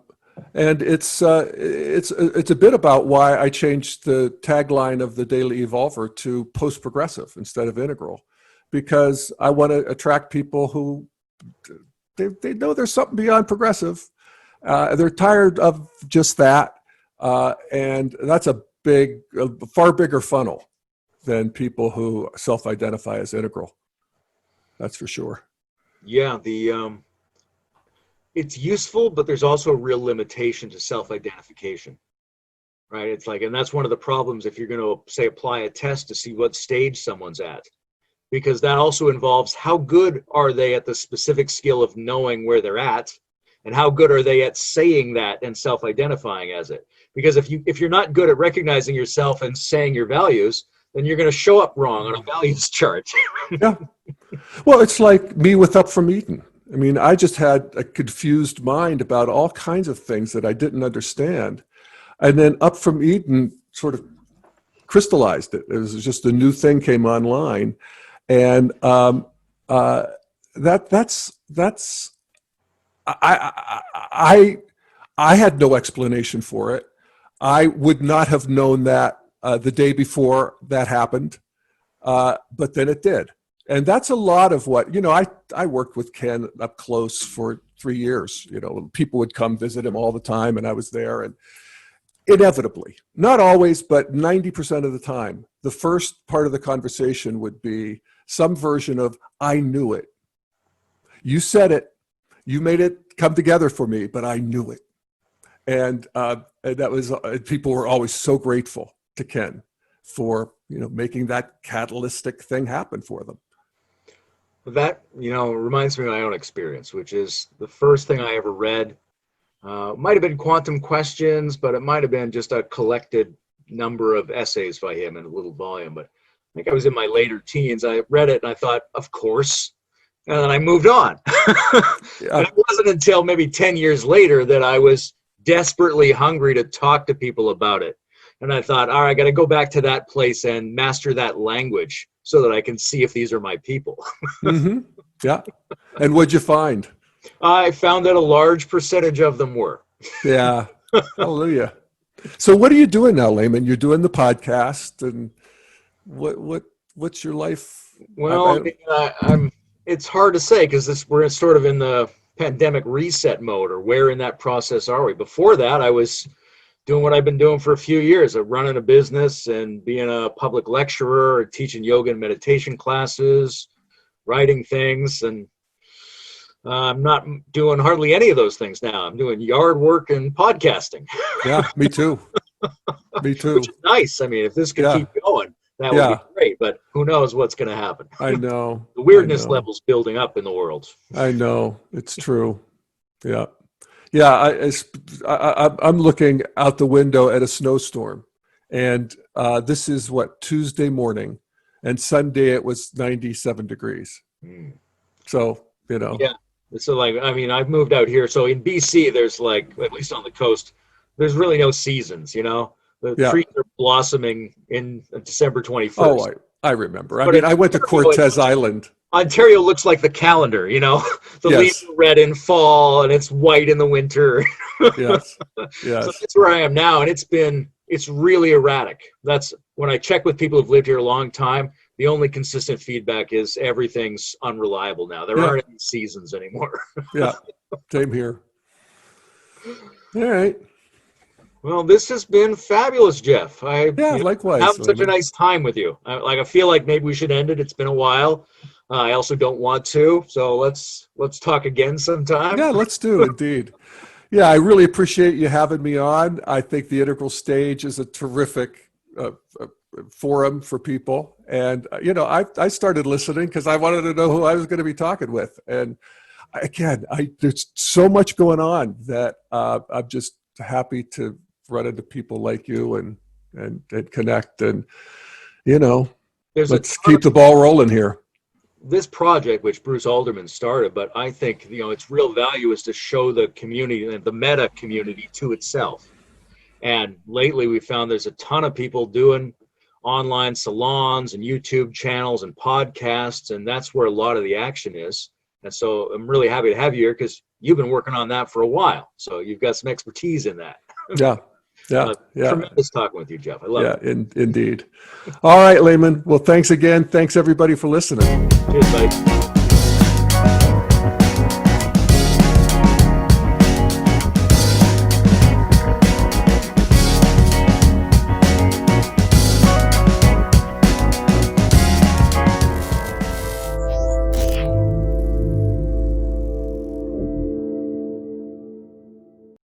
it's a bit about why I changed the tagline of the Daily Evolver to post-progressive instead of integral, because I want to attract people who they know there's something beyond progressive. They're tired of just that, and that's a far bigger funnel than people who self-identify as integral. That's for sure. Yeah, it's useful, but there's also a real limitation to self-identification, right? It's like, and that's one of the problems if you're going to say apply a test to see what stage someone's at, because that also involves how good are they at the specific skill of knowing where they're at, and how good are they at saying that and self-identifying as it. Because if you're not good at recognizing yourself and saying your values, then you're going to show up wrong on a values chart. Yeah. Well, it's like me with Up From Eden. I mean, I just had a confused mind about all kinds of things that I didn't understand. And then Up From Eden sort of crystallized it. It was just a new thing came online. And that's I had no explanation for it. I would not have known that the day before that happened, but then it did. And that's a lot of what, I worked with Ken up close for 3 years. People would come visit him all the time, and I was there. And inevitably, not always, but 90% of the time, the first part of the conversation would be some version of, I knew it. You said it. You made it come together for me, but I knew it. And that was, people were always so grateful to Ken for, making that catalytic thing happen for them. That, reminds me of my own experience, which is the first thing I ever read. Might have been Quantum Questions, but it might have been just a collected number of essays by him in a little volume. But I think I was in my later teens. I read it and I thought, of course. And then I moved on. Yeah. And it wasn't until maybe 10 years later that I was desperately hungry to talk to people about it. And I thought, all right, I got to go back to that place and master that language so that I can see if these are my people. Mm-hmm. Yeah. And what'd you find? I found that a large percentage of them were. Yeah. Hallelujah. So what are you doing now, Layman? You're doing the podcast, and what's your life? Well, it's hard to say because we're sort of in the pandemic reset mode, or where in that process are we? Before that, I was doing what I've been doing for a few years, of running a business and being a public lecturer, teaching yoga and meditation classes, writing things, and I'm not doing hardly any of those things now. I'm doing yard work and podcasting. Yeah, me too. Me too. Which is nice. I mean, if this could Yeah. keep going, that would be great, but who knows what's going to happen. I know. The weirdness level's building up in the world. I know. It's true. Yeah. Yeah, I'm looking out the window at a snowstorm, and this is Tuesday morning, and Sunday it was 97 degrees. So, Yeah. So I've moved out here. So in BC, there's at least on the coast, there's really no seasons, you know. The Yeah. trees are blossoming in December 21st. Oh, I remember. I But mean, I went to Cortez Island. Ontario looks like the calendar, you know. The leaves are red in fall and it's white in the winter. Yes. So Yes. that's where I am now, and it's really erratic. That's when I check with people who've lived here a long time. The only consistent feedback is everything's unreliable now. There aren't any seasons anymore. Yeah. Same here. All right. Well, this has been fabulous, Jeff. Likewise. Have such a Layman. nice time with you. I feel like maybe we should end it. It's been a while. I also don't want to, so let's talk again sometime. Yeah, let's do, indeed. Yeah, I really appreciate you having me on. I think the Integral Stage is a terrific forum for people. And, I started listening because I wanted to know who I was going to be talking with. And again, there's so much going on that I'm just happy to run into people like you and connect. And, let's keep the ball rolling here. This project, which Bruce Alderman started, but I think, its real value is to show the community and the meta community to itself. And lately we found there's a ton of people doing online salons and YouTube channels and podcasts, and that's where a lot of the action is. And so I'm really happy to have you here because you've been working on that for a while. So you've got some expertise in that. Yeah. Tremendous talking with you, Jeff. I love it. Indeed. All right, Layman. Well, thanks again. Thanks, everybody, for listening. Cheers, buddy.